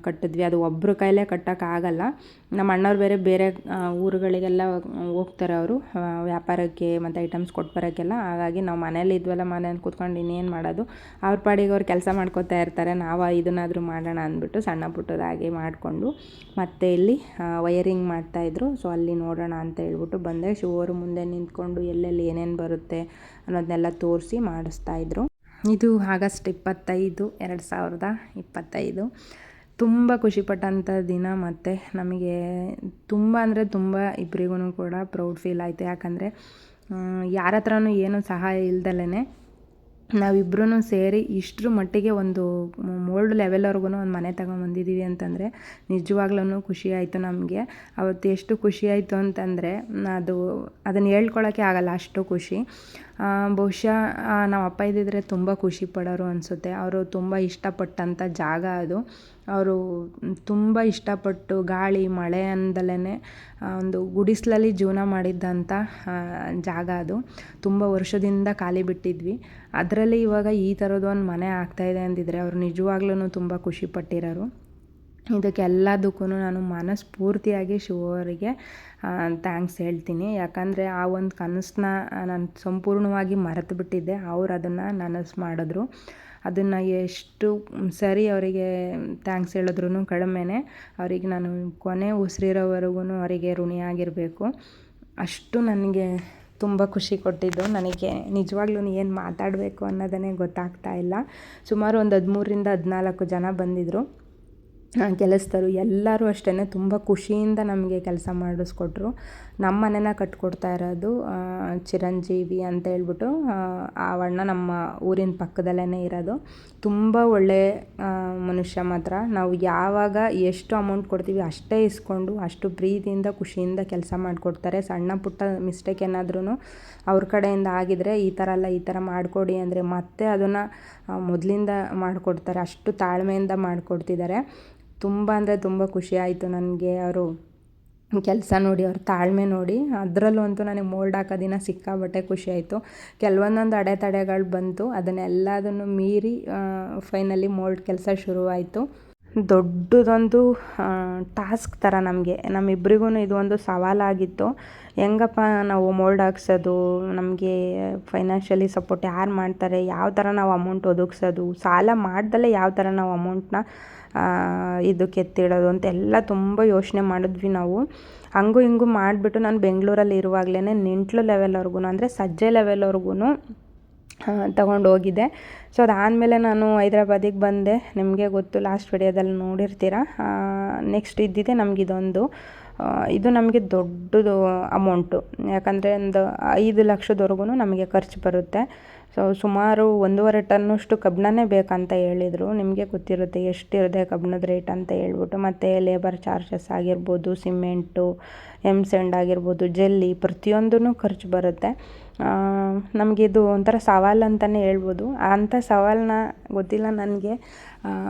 ಕಟ್ಟಿದ್ವಿ. ಅದು ಒಬ್ಬರು ಕೈಲೇ ಕಟ್ಟೋಕ್ಕಾಗಲ್ಲ. ನಮ್ಮ ಅಣ್ಣವ್ರು ಬೇರೆ ಊರುಗಳಿಗೆಲ್ಲ ಹೋಗ್ತಾರೆ ಅವರು ವ್ಯಾಪಾರಕ್ಕೆ ಮತ್ತು ಐಟಮ್ಸ್ ಕೊಟ್ಟು ಬರೋಕ್ಕೆಲ್ಲ. ಹಾಗಾಗಿ ನಾವು ಮನೇಲಿ ಇದ್ವಲ್ಲ, ಮನೇಲಿ ಕೂತ್ಕೊಂಡು ಇನ್ನೇನು ಮಾಡೋದು, ಅವ್ರ ಪಾಡಿಗೆ ಅವ್ರು ಕೆಲಸ ಮಾಡ್ಕೋತಾ ಇರ್ತಾರೆ. ನಾವು ಇದನ್ನಾದರೂ ಮಾಡೋಣ ಅಂದ್ಬಿಟ್ಟು ಸಣ್ಣ ಪುಟ್ಟದಾಗಿ ಮಾಡಿಕೊಂಡು ಮತ್ತೆ ಇಲ್ಲಿ ವಯರಿಂಗ್ ಮಾಡ್ತಾಯಿದ್ರು. ಸೊ ಅಲ್ಲಿ ನೋಡೋಣ ಅಂತ ಹೇಳ್ಬಿಟ್ಟು ಬಂದೆ. ಶಿವರು ಮುಂದೆ ನಿಂತ್ಕೊಂಡು ಎಲ್ಲೆಲ್ಲಿ ಏನೇನು ಬರುತ್ತೆ ಅನ್ನೋದನ್ನೆಲ್ಲ ತೋರಿಸಿ ಮಾಡಿಸ್ತಾಯಿದ್ರು. ಇದು ಆಗಸ್ಟ್ 25, 2025. ತುಂಬ ಖುಷಿಪಟ್ಟಂಥ ದಿನ. ಮತ್ತು ನಮಗೆ ತುಂಬ ಅಂದರೆ ತುಂಬ ಇಬ್ಬರಿಗೂ ಕೂಡ ಪ್ರೌಡ್ ಫೀಲ್ ಆಯಿತು. ಯಾಕಂದರೆ ಯಾರ ಹತ್ರನೂ ಏನೂ ಸಹಾಯ ಇಲ್ದಲೇ ನಾವಿಬ್ಬರೂ ಸೇರಿ ಇಷ್ಟರ ಮಟ್ಟಿಗೆ ಒಂದು ಮೋಲ್ಡ್ ಲೆವೆಲ್ವರೆಗೂ ಒಂದು ಮನೆ ತಗೊಂಬಂದಿದ್ದೀವಿ ಅಂತಂದರೆ ನಿಜವಾಗ್ಲೂ ಖುಷಿ ಆಯಿತು ನಮಗೆ. ಅವತ್ತು ಎಷ್ಟು ಖುಷಿ ಆಯಿತು ಅಂತಂದರೆ ಅದನ್ನು ಹೇಳ್ಕೊಳಕ್ಕೆ ಆಗಲ್ಲ, ಅಷ್ಟು ಖುಷಿ. ಬಹುಶಃ ನಮ್ಮ ಅಪ್ಪ ಇದ್ದಿದ್ರೆ ತುಂಬ ಖುಷಿ ಪಡೋರು ಅನಿಸುತ್ತೆ. ಅವರು ತುಂಬ ಇಷ್ಟಪಟ್ಟಂಥ ಜಾಗ ಅದು. ಅವರು ತುಂಬ ಇಷ್ಟಪಟ್ಟು ಗಾಳಿ ಮಳೆ ಅಂದಲೇ ಒಂದು ಗುಡಿಸಲಲ್ಲಿ ಜೀವನ ಮಾಡಿದ್ದಂಥ ಜಾಗ ಅದು. ತುಂಬ ವರ್ಷದಿಂದ ಖಾಲಿ ಬಿಟ್ಟಿದ್ವಿ. ಅದರಲ್ಲಿ ಇವಾಗ ಈ ಥರದ್ದು ಒಂದು ಮನೆ ಆಗ್ತಾಯಿದೆ ಅಂದಿದ್ರೆ ಅವರು ನಿಜವಾಗ್ಲೂ ತುಂಬ ಖುಷಿಪಟ್ಟಿರೋರು. ಇದಕ್ಕೆಲ್ಲದಕ್ಕೂ ನಾನು ಮನಸ್ಫೂರ್ತಿಯಾಗಿ ಶಿವರಿಗೆ ಥ್ಯಾಂಕ್ಸ್ ಹೇಳ್ತೀನಿ. ಯಾಕಂದರೆ ಆ ಒಂದು ಕನಸನ್ನ ನಾನು ಸಂಪೂರ್ಣವಾಗಿ ಮರೆತು ಬಿಟ್ಟಿದ್ದೆ. ಅವ್ರು ಅದನ್ನು ನನಸು ಮಾಡಿದ್ರು. ಅದನ್ನು ಎಷ್ಟು ಸರಿ ಅವರಿಗೆ ಥ್ಯಾಂಕ್ಸ್ ಹೇಳಿದ್ರೂ ಕಡಿಮೆನೇ. ಅವರಿಗೆ ನಾನು ಕೊನೆ ಉಸಿರಿರೋವರೆಗೂ ಅವರಿಗೆ ಋಣಿಯಾಗಿರಬೇಕು. ಅಷ್ಟು ನನಗೆ ತುಂಬ ಖುಷಿ ಕೊಟ್ಟಿದ್ದು. ನನಗೆ ನಿಜವಾಗ್ಲೂ ಏನು ಮಾತಾಡಬೇಕು ಅನ್ನೋದನ್ನೇ ಗೊತ್ತಾಗ್ತಾ ಇಲ್ಲ. ಸುಮಾರು ಒಂದು 13-14 ಜನ ಬಂದಿದ್ದರು ಕೆಲಸದವರು. ಎಲ್ಲರೂ ಅಷ್ಟೇ ತುಂಬ ಖುಷಿಯಿಂದ ನಮಗೆ ಕೆಲಸ ಮಾಡಿಸ್ಕೊಟ್ರು. ನಮ್ಮ ಮನೆನ ಕಟ್ಕೊಡ್ತಾ ಇರೋದು ಚಿರಂಜೀವಿ ಅಂತ ಹೇಳ್ಬಿಟ್ಟು. ಆ ಅಣ್ಣ ನಮ್ಮ ಊರಿನ ಪಕ್ಕದಲ್ಲೇ ಇರೋದು. ತುಂಬ ಒಳ್ಳೆ ಮನುಷ್ಯ ಮಾತ್ರ. ನಾವು ಯಾವಾಗ ಎಷ್ಟು ಅಮೌಂಟ್ ಕೊಡ್ತೀವಿ ಅಷ್ಟೇ ಇಸ್ಕೊಂಡು ಅಷ್ಟು ಪ್ರೀತಿಯಿಂದ ಖುಷಿಯಿಂದ ಕೆಲಸ ಮಾಡಿಕೊಡ್ತಾರೆ. ಸಣ್ಣ ಪುಟ್ಟ ಮಿಸ್ಟೇಕ್ ಏನಾದ್ರೂ ಅವ್ರ ಕಡೆಯಿಂದ ಆಗಿದ್ರೆ ಈ ಥರ ಅಲ್ಲ, ಈ ಥರ ಮಾಡಿಕೊಡಿ ಅಂದರೆ ಮತ್ತೆ ಅದನ್ನು ಮೊದಲಿಂದ ಮಾಡಿಕೊಡ್ತಾರೆ. ಅಷ್ಟು ತಾಳ್ಮೆಯಿಂದ ಮಾಡಿಕೊಡ್ತಿದ್ದಾರೆ. ತುಂಬ ಅಂದರೆ ತುಂಬ ಖುಷಿ ಆಯಿತು ನನಗೆ ಅವರು ಕೆಲಸ ನೋಡಿ, ಅವ್ರ ತಾಳ್ಮೆ ನೋಡಿ. ಅದರಲ್ಲೂ ಅಂತೂ ನನಗೆ ಮೋಲ್ಡ್ ಹಾಕೋ ದಿನ ಸಿಕ್ಕಾಬಟ್ಟೆ ಖುಷಿ ಆಯಿತು. ಕೆಲವೊಂದೊಂದು ಅಡೆತಡೆಗಳು ಬಂತು, ಅದನ್ನೆಲ್ಲದನ್ನು ಮೀರಿ ಫೈನಲಿ ಮೋಲ್ಡ್ ಕೆಲಸ ಶುರುವಾಯಿತು. ದೊಡ್ಡದೊಂದು ಟಾಸ್ಕ್ ಥರ ನಮ್ಮಿಬ್ಬರಿಗೂ ಇದು ಒಂದು ಸವಾಲಾಗಿತ್ತು. ಹೆಂಗಪ್ಪ ನಾವು ಮೋಲ್ಡ್ ಹಾಕ್ಸೋದು, ನಮಗೆ ಫೈನಾನ್ಷಿಯಲಿ ಸಪೋರ್ಟ್ ಯಾರು ಮಾಡ್ತಾರೆ, ಯಾವ ಥರ ನಾವು ಅಮೌಂಟ್ ಒದಗಿಸೋದು, ಸಾಲ ಮಾಡ್ದಲೇ ಯಾವ ಥರ ನಾವು ಅಮೌಂಟನ್ನ ಇದಕ್ಕೆ ಎತ್ತಿಡೋದು ಅಂತೆಲ್ಲ ತುಂಬ ಯೋಚನೆ ಮಾಡಿದ್ವಿ ನಾವು. ಹಂಗೂ ಹಿಂಗೂ ಮಾಡಿಬಿಟ್ಟು ನಾನು ಬೆಂಗಳೂರಲ್ಲಿ ಇರುವಾಗಲೇ ನಿಂಟ್ಲು ಲೆವೆಲ್ವರೆಗೂ ಅಂದರೆ ಸಜ್ಜೆ ಲೆವೆಲ್ವರೆಗೂ ತಗೊಂಡು ಹೋಗಿದ್ದೆ. ಸೊ ಅದಾದಮೇಲೆ ನಾನು ಹೈದ್ರಾಬಾದಿಗೆ ಬಂದೆ. ನಿಮಗೆ ಗೊತ್ತು, ಲಾಸ್ಟ್ ವಿಡಿಯೋದಲ್ಲಿ ನೋಡಿರ್ತೀರ. ನೆಕ್ಸ್ಟ್ ಇದ್ದಿದ್ದೆ ನಮಗಿದೊಂದು. ಇದು ನಮಗೆ ದೊಡ್ಡದು ಅಮೌಂಟು. ಯಾಕಂದರೆ ಒಂದು 5 ಲಕ್ಷದವರೆಗೂ ನಮಗೆ ಖರ್ಚು ಬರುತ್ತೆ. ಸೊ ಸುಮಾರು 1.5 ಟನ್ನಷ್ಟು ಕಬ್ಬಣನೇ ಬೇಕಂತ ಹೇಳಿದರು. ನಿಮಗೆ ಗೊತ್ತಿರುತ್ತೆ ಎಷ್ಟಿರುತ್ತೆ ಕಬ್ಬಣದ ರೇಟ್ ಅಂತ ಹೇಳ್ಬಿಟ್ಟು. ಮತ್ತು ಲೇಬರ್ ಚಾರ್ಜಸ್ ಆಗಿರ್ಬೋದು, ಸಿಮೆಂಟು, ಎಮ್ಸೆಂಡ್ ಆಗಿರ್ಬೋದು, ಜಲ್ಲಿ, ಪ್ರತಿಯೊಂದೂ ಖರ್ಚು ಬರುತ್ತೆ. ನಮಗಿದು ಒಂಥರ ಸವಾಲು ಅಂತಲೇ ಹೇಳ್ಬೋದು. ಅಂಥ ಸವಾಲನ್ನ ಗೊತ್ತಿಲ್ಲ ನನಗೆ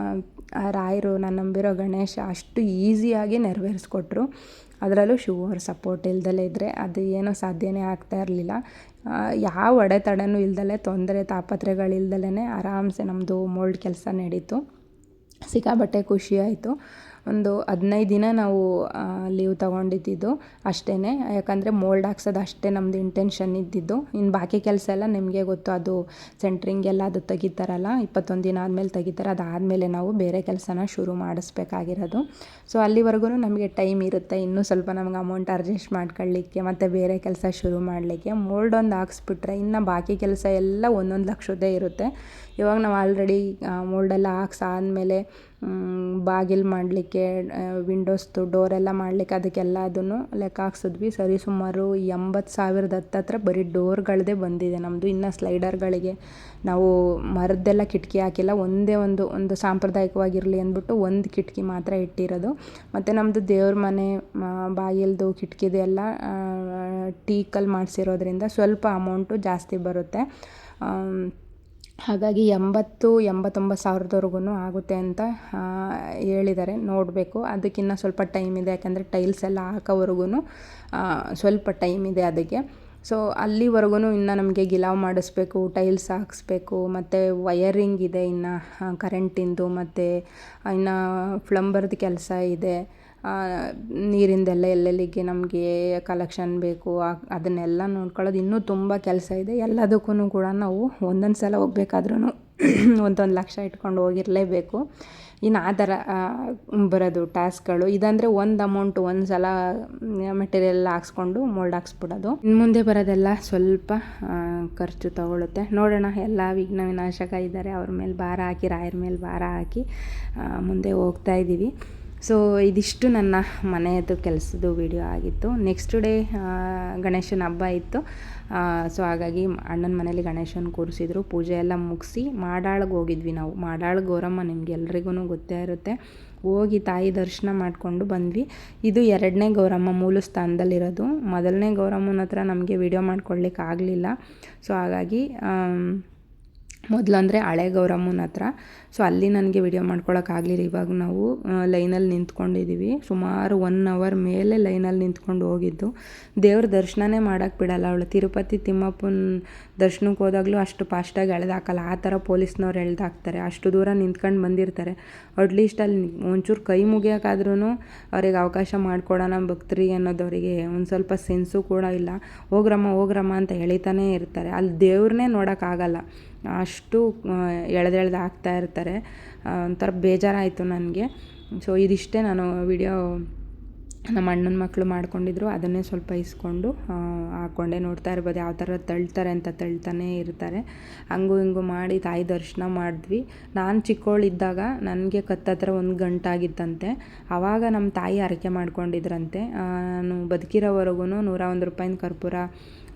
ರಾಯರು, ನಾನು ನಂಬಿರೋ ಗಣೇಶ ಅಷ್ಟು ಈಸಿಯಾಗಿ ನೆರವೇರಿಸ್ಕೊಟ್ರು. ಅದರಲ್ಲೂ ಶಿವವ್ರ ಸಪೋರ್ಟ್ ಇಲ್ದಲೇ ಇದ್ದರೆ ಅದು ಏನೋ ಸಾಧ್ಯನೇ ಆಗ್ತಾ ಇರಲಿಲ್ಲ. ಯಾವ ಅಡೆತಡೆನೂ ಇಲ್ದಲೇ, ತೊಂದರೆ ತಾಪತ್ರೆಗಳಿಲ್ದಲೇ ಆರಾಮ್ಸೆ ನಮ್ಮದು ಮೋಲ್ಡ್ ಕೆಲಸ ನಡೀತು. ಸಿಕ್ಕಾಬಟ್ಟೆ ಖುಷಿ ಆಯಿತು. ಒಂದು 15 ದಿನ ನಾವು ಲೀವ್ ತೊಗೊಂಡಿದ್ದು ಅಷ್ಟೇ. ಯಾಕಂದರೆ ಮೋಲ್ಡ್ ಹಾಕ್ಸೋದು ಅಷ್ಟೇ ನಮ್ಮದು ಇಂಟೆನ್ಷನ್ ಇದ್ದಿದ್ದು. ಇನ್ನು ಬಾಕಿ ಕೆಲಸ ಎಲ್ಲ ನಿಮಗೆ ಗೊತ್ತು, ಅದು ಸೆಂಟ್ರಿಂಗ್ ಎಲ್ಲ ಅದು ತೆಗಿತಾರಲ್ಲ, 21 ದಿನ ಆದಮೇಲೆ ತೆಗಿತಾರೆ. ಅದಾದಮೇಲೆ ನಾವು ಬೇರೆ ಕೆಲಸನ ಶುರು ಮಾಡಿಸ್ಬೇಕಾಗಿರೋದು. ಸೊ ಅಲ್ಲಿವರೆಗೂ ನಮಗೆ ಟೈಮ್ ಇರುತ್ತೆ. ಇನ್ನೂ ಸ್ವಲ್ಪ ನಮ್ಗೆ ಅಮೌಂಟ್ ಅಡ್ಜಸ್ಟ್ ಮಾಡ್ಕೊಳ್ಳಿಕ್ಕೆ ಮತ್ತು ಬೇರೆ ಕೆಲಸ ಶುರು ಮಾಡಲಿಕ್ಕೆ. ಮೋಲ್ಡ್ ಒಂದು ಹಾಕ್ಸ್ಬಿಟ್ರೆ ಇನ್ನು ಬಾಕಿ ಕೆಲಸ ಎಲ್ಲ 1 ಲಕ್ಷದ್ದೇ ಇರುತ್ತೆ. ಇವಾಗ ನಾವು ಆಲ್ರೆಡಿ ಮೋಲ್ಡೆಲ್ಲ ಹಾಕ್ಸಾದ್ಮೇಲೆ ಬಾಗಿಲು ಮಾಡಲಿಕ್ಕೆ, ವಿಂಡೋಸ್ದು ಡೋರೆಲ್ಲ ಮಾಡಲಿಕ್ಕೆ ಅದಕ್ಕೆಲ್ಲ ಅದನ್ನು ಲೆಕ್ಕ ಹಾಕ್ಸಿದ್ವಿ. ಸರಿ ಸುಮಾರು 80,000 ಹತ್ತತ್ರ ಬರೀ ಡೋರ್ಗಳದ್ದೇ ಬಂದಿದೆ ನಮ್ಮದು. ಇನ್ನು ಸ್ಲೈಡರ್ಗಳಿಗೆ ನಾವು ಮರದ್ದೆಲ್ಲ ಕಿಟಕಿ ಹಾಕಿಲ್ಲ. ಒಂದೇ ಒಂದು ಸಾಂಪ್ರದಾಯಿಕವಾಗಿರಲಿ ಅಂದ್ಬಿಟ್ಟು ಒಂದು ಕಿಟಕಿ ಮಾತ್ರ ಇಟ್ಟಿರೋದು. ಮತ್ತು ನಮ್ಮದು ದೇವ್ರ ಮನೆ ಬಾಗಿಲ್ದು ಕಿಟಕಿದು ಎಲ್ಲ ಟೀಕಲ್ಲಿ ಮಾಡಿಸಿರೋದ್ರಿಂದ ಸ್ವಲ್ಪ ಅಮೌಂಟು ಜಾಸ್ತಿ ಬರುತ್ತೆ. ಹಾಗಾಗಿ 80,000-89,000 ಸಾವಿರದವರೆಗೂ ಆಗುತ್ತೆ ಅಂತ ಹೇಳಿದ್ದಾರೆ. ನೋಡಬೇಕು, ಅದಕ್ಕಿಂತ ಸ್ವಲ್ಪ ಟೈಮ್ ಇದೆ. ಯಾಕಂದರೆ ಟೈಲ್ಸ್ ಎಲ್ಲ ಹಾಕೋವರೆಗೂ ಸ್ವಲ್ಪ ಟೈಮ್ ಇದೆ ಅದಕ್ಕೆ. ಸೊ ಅಲ್ಲಿವರೆಗೂ ಇನ್ನು ನಮಗೆ ಗಿಲಾವ್ ಮಾಡಿಸ್ಬೇಕು, ಟೈಲ್ಸ್ ಹಾಕಿಸ್ಬೇಕು, ಮತ್ತು ವಯರಿಂಗ್ ಇದೆ ಇನ್ನು ಕರೆಂಟಿಂದು, ಮತ್ತು ಇನ್ನು ಪ್ಲಂಬರ್ದು ಕೆಲಸ ಇದೆ. ನೀರಿಂದೆಲ್ಲ ಎಲ್ಲೆಲ್ಲಿಗೆ ನಮಗೆ ಕಲೆಕ್ಷನ್ ಬೇಕು ಅದನ್ನೆಲ್ಲ ನೋಡ್ಕೊಳ್ಳೋದು ಇನ್ನೂ ತುಂಬ ಕೆಲಸ ಇದೆ. ಎಲ್ಲದಕ್ಕೂ ಕೂಡ ನಾವು ಒಂದೊಂದು ಸಲ ಹೋಗ್ಬೇಕಾದ್ರೂ ಒಂದೊಂದು ಲಕ್ಷ ಇಟ್ಕೊಂಡು ಹೋಗಿರಲೇಬೇಕು. ಇನ್ನು ಆ ಥರ ಬರೋದು ಟಾಸ್ಕ್ಗಳು. ಇದಂದರೆ ಒಂದು ಅಮೌಂಟು ಒಂದು ಸಲ ಮೆಟೀರಿಯಲ್ ಹಾಕ್ಸ್ಕೊಂಡು ಮೋಲ್ಡ್ ಹಾಕ್ಸ್ಬಿಡೋದು. ಇನ್ನು ಮುಂದೆ ಬರೋದೆಲ್ಲ ಸ್ವಲ್ಪ ಖರ್ಚು ತಗೊಳುತ್ತೆ. ನೋಡೋಣ, ಎಲ್ಲ ವಿಘ್ನ ವಿನಾಶಕ ಇದ್ದಾರೆ, ಅವ್ರ ಮೇಲೆ ಭಾರ ಹಾಕಿ, ರಾಯರ ಮೇಲೆ ಭಾರ ಹಾಕಿ ಮುಂದೆ ಹೋಗ್ತಾ ಇದ್ದೀವಿ. ಸೊ ಇದಿಷ್ಟು ನನ್ನ ಮನೆಯದು ಕೆಲಸದ ವಿಡಿಯೋ ಆಗಿತ್ತು. ನೆಕ್ಸ್ಟ್ ಡೇ ಗಣೇಶನ ಹಬ್ಬ ಇತ್ತು. ಸೊ ಹಾಗಾಗಿ ಅಣ್ಣನ ಮನೇಲಿ ಗಣೇಶನ ಕೂರಿಸಿದ್ರು. ಪೂಜೆ ಎಲ್ಲ ಮುಗಿಸಿ ಮಾಡಾಳ್ಗೆ ಹೋಗಿದ್ವಿ ನಾವು. ಮಾಡಾಳು ಗೌರಮ್ಮ ನಿಮ್ಗೆ ಎಲ್ರಿಗೂ ಗೊತ್ತೇ ಇರುತ್ತೆ. ಹೋಗಿ ತಾಯಿ ದರ್ಶನ ಮಾಡಿಕೊಂಡು ಬಂದ್ವಿ. ಇದು 2ನೇ ಗೌರಮ್ಮ ಮೂಲ ಸ್ಥಾನದಲ್ಲಿರೋದು. 1ನೇ ಗೌರಮ್ಮನ ಹತ್ರ ನಮಗೆ ವಿಡಿಯೋ ಮಾಡ್ಕೊಳ್ಳಿಕ್ಕೆ ಆಗಲಿಲ್ಲ. ಸೊ ಹಾಗಾಗಿ ಮೊದಲು ಅಂದರೆ ಹಳೆ ಗೌರಮ್ಮನ ಹತ್ರ. ಸೊ ಅಲ್ಲಿ ನನಗೆ ವಿಡಿಯೋ ಮಾಡ್ಕೊಳಕ್ಕಾಗಲಿಲ್ಲ. ಇವಾಗ ನಾವು ಲೈನಲ್ಲಿ ನಿಂತ್ಕೊಂಡಿದ್ದೀವಿ. ಸುಮಾರು 1 ಅವರ್ ಮೇಲೆ ಲೈನಲ್ಲಿ ನಿಂತ್ಕೊಂಡು ಹೋಗಿದ್ದು. ದೇವ್ರ ದರ್ಶನನೇ ಮಾಡೋಕ್ಕೆ ಬಿಡಲ್ಲ ಅವಳು. ತಿರುಪತಿ ತಿಮ್ಮಪ್ಪನ ದರ್ಶನಕ್ಕೆ ಹೋದಾಗಲೂ ಅಷ್ಟು ಫಾಸ್ಟಾಗಿ ಎಳೆದಾಕಲ್ಲ. ಆ ಥರ ಪೊಲೀಸ್ನವ್ರು ಎಳೆದಾಕ್ತಾರೆ. ಅಷ್ಟು ದೂರ ನಿಂತ್ಕೊಂಡು ಬಂದಿರ್ತಾರೆ. ಅಟ್ಲೀಸ್ಟ್ ಅಲ್ಲಿ ಒಂಚೂರು ಕೈ ಮುಗಿಯೋಕ್ಕಾದ್ರೂ ಅವ್ರಿಗೆ ಅವಕಾಶ ಮಾಡಿಕೊಡೋಣ ಭಕ್ತರಿಗೆ ಅನ್ನೋದವರಿಗೆ ಒಂದು ಸ್ವಲ್ಪ ಸೆನ್ಸು ಕೂಡ ಇಲ್ಲ. ಹೋಗ್ರಮ್ಮ ಅಂತ ಎಳಿತಾನೇ ಇರ್ತಾರೆ. ಅಲ್ಲಿ ದೇವ್ರನ್ನೇ ನೋಡೋಕ್ಕಾಗಲ್ಲ, ಅಷ್ಟು ಎಳೆದೆಳೆದು ಹಾಕ್ತಾ ಇರ್ತಾರೆ. ಒಂಥರ ಬೇಜಾರಾಯಿತು ನನಗೆ. ಸೊ ಇದಿಷ್ಟೇ ನಾನು ವಿಡಿಯೋ ನಮ್ಮ ಅಣ್ಣನ ಮಕ್ಕಳು ಮಾಡ್ಕೊಂಡಿದ್ರು, ಅದನ್ನೇ ಸ್ವಲ್ಪ ಇಸ್ಕೊಂಡು ಹಾಕ್ಕೊಂಡೆ. ನೋಡ್ತಾ ಇರ್ಬೋದು ಯಾವ ಥರ ತಳ್ತಾರೆ ಅಂತ, ತಳ್ತಾನೇ ಇರ್ತಾರೆ. ಹಂಗೂ ಹಿಂಗೂ ಮಾಡಿ ತಾಯಿ ದರ್ಶನ ಮಾಡಿದ್ವಿ. ನಾನು ಚಿಕ್ಕವಳಿದ್ದಾಗ ನನಗೆ ಕತ್ತತ್ರ 1 ಗಂಟಾಗಿತ್ತಂತೆ. ಆವಾಗ ನಮ್ಮ ತಾಯಿ ಹರಕೆ ಮಾಡ್ಕೊಂಡಿದ್ರಂತೆ, ನಾನು ಬದುಕಿರೋವರೆಗೂ 101 ರೂಪಾಯಿನ ಕರ್ಪೂರ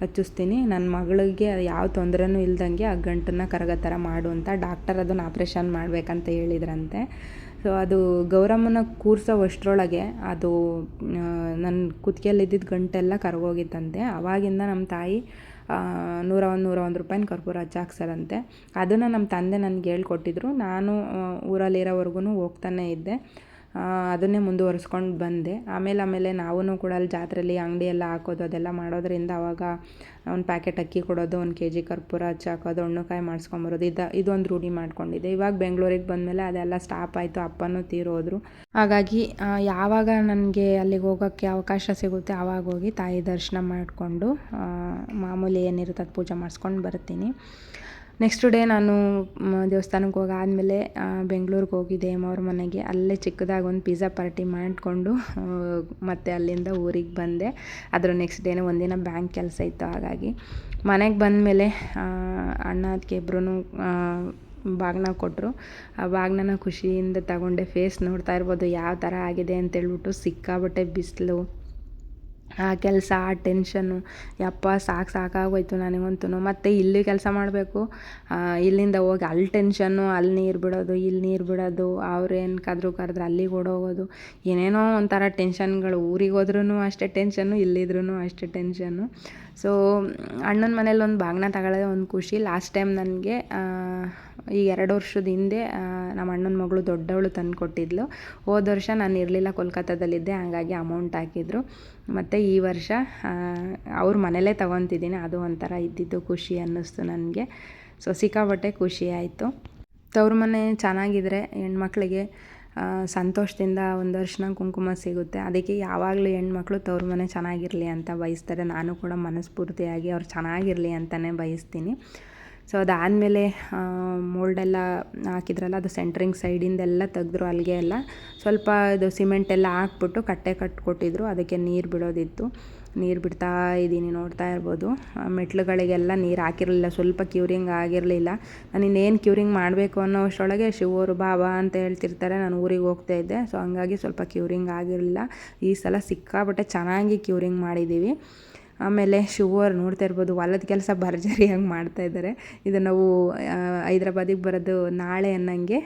ಹಚ್ಚಿಸ್ತೀನಿ, ನನ್ನ ಮಗಳಿಗೆ ಯಾವ ತೊಂದರೆನೂ ಇಲ್ದಂಗೆ ಆ ಗಂಟನ್ನು ಕರಗೋ ಥರ ಮಾಡು ಅಂತ ಡಾಕ್ಟರ್ ಅದನ್ನು ಆಪ್ರೇಷನ್ ಮಾಡಬೇಕಂತ ಹೇಳಿದ್ರಂತೆ. ಸೊ ಅದು ಗೌರಮ್ಮನ ಕೂರ್ಸೋವಷ್ಟರೊಳಗೆ ಅದು ನನ್ನ ಕುತ್ತಿಗೆಯಲ್ಲಿದ್ದಿದ್ದು ಗಂಟೆಲ್ಲ ಕರಗೋಗಿತ್ತಂತೆ. ಆವಾಗಿಂದ ನಮ್ಮ ತಾಯಿ 101 ರೂಪಾಯಿನ ಕರ್ಪೂರ ಹಚ್ಚಾಕ್ಸರಂತೆ. ಅದನ್ನು ನಮ್ಮ ತಂದೆ ನನಗೆ ಹೇಳ್ಕೊಟ್ಟಿದ್ರು. ನಾನು ಊರಲ್ಲಿರೋವರೆಗೂ ಹೋಗ್ತಾನೆ ಇದ್ದೆ. ಅದನ್ನೇ ಮುಂದುವರಿಸ್ಕೊಂಡು ಬಂದೆ. ಆಮೇಲೆ ನಾವು ಕೂಡ ಅಲ್ಲಿ ಜಾತ್ರೆಯಲ್ಲಿ ಅಂಗಡಿ ಎಲ್ಲ ಹಾಕೋದು ಅದೆಲ್ಲ ಮಾಡೋದ್ರಿಂದ ಆವಾಗ ಒಂದು ಪ್ಯಾಕೆಟ್ ಅಕ್ಕಿ ಕೊಡೋದು, 1 kg ಕರ್ಪೂರ ಹಚ್ಚಾಕೋದು, ಹಣ್ಣುಕಾಯಿ ಮಾಡಿಸ್ಕೊಂಬರೋದು, ಇದೊಂದು ರೂಢಿ ಮಾಡ್ಕೊಂಡಿದ್ದೆ. ಇವಾಗ ಬೆಂಗಳೂರಿಗೆ ಬಂದಮೇಲೆ ಅದೆಲ್ಲ ಸ್ಟಾಪ್ ಆಯಿತು. ಅಪ್ಪನೂ ತೀರೋದ್ರು. ಹಾಗಾಗಿ ಯಾವಾಗ ನನಗೆ ಅಲ್ಲಿಗೆ ಹೋಗೋಕ್ಕೆ ಅವಕಾಶ ಸಿಗುತ್ತೆ ಆವಾಗ ಹೋಗಿ ತಾಯಿ ದರ್ಶನ ಮಾಡಿಕೊಂಡು ಮಾಮೂಲಿ ಏನಿರುತ್ತೆ ಅದು ಪೂಜೆ ಮಾಡಿಸ್ಕೊಂಡು ಬರ್ತೀನಿ. ನೆಕ್ಸ್ಟ್ ಡೇ ನಾನು ದೇವಸ್ಥಾನಕ್ಕೆ ಹೋಗಾದ್ಮೇಲೆ ಬೆಂಗಳೂರಿಗೆ ಹೋಗಿದ್ದೆ ಅವ್ರ ಮನೆಗೆ. ಅಲ್ಲೇ ಚಿಕ್ಕದಾಗಿ ಒಂದು ಪಿಜ್ಜಾ ಪಾರ್ಟಿ ಮಾಡಿಕೊಂಡು ಮತ್ತೆ ಅಲ್ಲಿಂದ ಊರಿಗೆ ಬಂದೆ. ಅದರ ನೆಕ್ಸ್ಟ್ ಡೇನೇ ಒಂದಿನ ಬ್ಯಾಂಕ್ ಕೆಲಸ ಇತ್ತು. ಹಾಗಾಗಿ ಮನೆಗೆ ಬಂದಮೇಲೆ ಅಣ್ಣ ಅದಕ್ಕೆ ಇಬ್ಬರೂ ಬಾಗಿನ ಕೊಟ್ಟರು. ಆ ಬಾಗಿನ ಖುಷಿಯಿಂದ ತಗೊಂಡೆ. ಫೇಸ್ ನೋಡ್ತಾ ಇರ್ಬೋದು ಯಾವ ಥರ ಆಗಿದೆ ಅಂತೇಳ್ಬಿಟ್ಟು. ಸಿಕ್ಕಾಬಟ್ಟೆ ಬಿಸಿಲು, ಆ ಕೆಲಸ, ಆ ಟೆನ್ಷನ್ನು, ಯಪ್ಪ ಸಾಕಾಗೋಯ್ತು ನನಗಂತೂ. ಮತ್ತು ಇಲ್ಲಿ ಕೆಲಸ ಮಾಡಬೇಕು, ಇಲ್ಲಿಂದ ಹೋಗಿ ಅಲ್ಲಿ ಟೆನ್ಷನ್ನು, ಅಲ್ಲಿ ನೀರು ಬಿಡೋದು, ಇಲ್ಲಿ ನೀರು ಬಿಡೋದು, ಅವ್ರೇನು ಕರೆದ್ರೆ ಅಲ್ಲಿಗೆ ಓಡೋಗೋದು, ಏನೇನೋ ಒಂಥರ ಟೆನ್ಷನ್ಗಳು. ಊರಿಗೆ ಹೋದ್ರೂ ಅಷ್ಟೇ ಟೆನ್ಷನ್ನು, ಇಲ್ಲಿದ್ರೂ ಅಷ್ಟೇ ಟೆನ್ಷನ್ನು. ಸೊ ಅಣ್ಣನ ಮನೇಲಿ ಒಂದು ಬಾಗಿನ ತಗೊಳ್ಳೋದೇ ಒಂದು ಖುಷಿ. ಲಾಸ್ಟ್ ಟೈಮ್ ನನಗೆ ಈ 2 ವರ್ಷದ ಹಿಂದೆ ನಮ್ಮ ಅಣ್ಣನ ಮಗಳು ದೊಡ್ಡವಳು ತಂದು ಕೊಟ್ಟಿದ್ಲು. ಹೋದ ವರ್ಷ ನಾನು ಇರಲಿಲ್ಲ, ಕೋಲ್ಕತ್ತಾದಲ್ಲಿದ್ದೆ, ಹಾಗಾಗಿ ಅಮೌಂಟ್ ಹಾಕಿದ್ರು. ಮತ್ತು ಈ ವರ್ಷ ಅವ್ರ ಮನೇಲೇ ತೊಗೊತಿದ್ದೀನಿ. ಅದು ಒಂಥರ ಇದ್ದಿದ್ದು ಖುಷಿ ಅನ್ನಿಸ್ತು ನನಗೆ. ಸೊ ಸಿಕ್ಕಾಬಟ್ಟೆ ಖುಷಿ ಆಯಿತು. ತವ್ರ ಮನೆ ಚೆನ್ನಾಗಿದ್ರೆ ಹೆಣ್ಮಕ್ಳಿಗೆ ಸಂತೋಷದಿಂದ ಒಂದು ಅರಿಶಿನ ಕುಂಕುಮ ಸಿಗುತ್ತೆ. ಅದಕ್ಕೆ ಯಾವಾಗಲೂ ಹೆಣ್ಮಕ್ಳು ತವ್ರ ಮನೆ ಚೆನ್ನಾಗಿರಲಿ ಅಂತ ಬಯಸ್ತಾರೆ. ನಾನು ಕೂಡ ಮನಸ್ಫೂರ್ತಿಯಾಗಿ ಅವ್ರು ಚೆನ್ನಾಗಿರಲಿ ಅಂತಲೇ ಬಯಸ್ತೀನಿ. ಸೊ ಅದಾದಮೇಲೆ ಮೋಲ್ಡೆಲ್ಲ ಹಾಕಿದ್ರಲ್ಲ, ಅದು ಸೆಂಟ್ರಿಂಗ್ ಸೈಡಿಂದೆಲ್ಲ ತೆಗೆದ್ರು. ಅಲ್ಲಿಗೆ ಎಲ್ಲ ಸ್ವಲ್ಪ ಇದು ಸಿಮೆಂಟೆಲ್ಲ ಹಾಕ್ಬಿಟ್ಟು ಕಟ್ಟೆ ಕಟ್ಟಿಕೊಟ್ಟಿದ್ರು. ಅದಕ್ಕೆ ನೀರು ಬಿಡೋದಿತ್ತು. ನೀರು ಬಿಡ್ತಾ ಇದ್ದೀನಿ, ನೋಡ್ತಾ ಇರ್ಬೋದು. ಮೆಟ್ಲುಗಳಿಗೆಲ್ಲ ನೀರು ಹಾಕಿರಲಿಲ್ಲ, ಸ್ವಲ್ಪ ಕ್ಯೂರಿಂಗ್ ಆಗಿರಲಿಲ್ಲ. ನಾನು ಇನ್ನೇನು ಕ್ಯೂರಿಂಗ್ ಮಾಡಬೇಕು ಅನ್ನೋ ಅಷ್ಟರೊಳಗೆ ಶಿವರು ಬಾಬಾ ಅಂತ ಹೇಳ್ತಿರ್ತಾರೆ. ನಾನು ಊರಿಗೆ ಹೋಗ್ತಾ ಇದ್ದೆ. ಸೊ ಹಂಗಾಗಿ ಸ್ವಲ್ಪ ಕ್ಯೂರಿಂಗ್ ಆಗಿರಲಿಲ್ಲ. ಈ ಸಲ ಸಿಕ್ಕಾಬಟ್ಟೆ ಚೆನ್ನಾಗಿ ಕ್ಯೂರಿಂಗ್ ಮಾಡಿದ್ದೀವಿ. ಆಮೇಲೆ ಶಿವರು ನೋಡ್ತಾ ಇರ್ಬೋದು, ಹೊಲದ ಕೆಲಸ ಭರ್ಜರಿಯಾಗಿ ಮಾಡ್ತಾಯಿದ್ದಾರೆ. ಇದು ನಾವು ಹೈದ್ರಾಬಾದಿಗೆ ಬರೋದು ನಾಳೆ ಅನ್ನಂಗೆ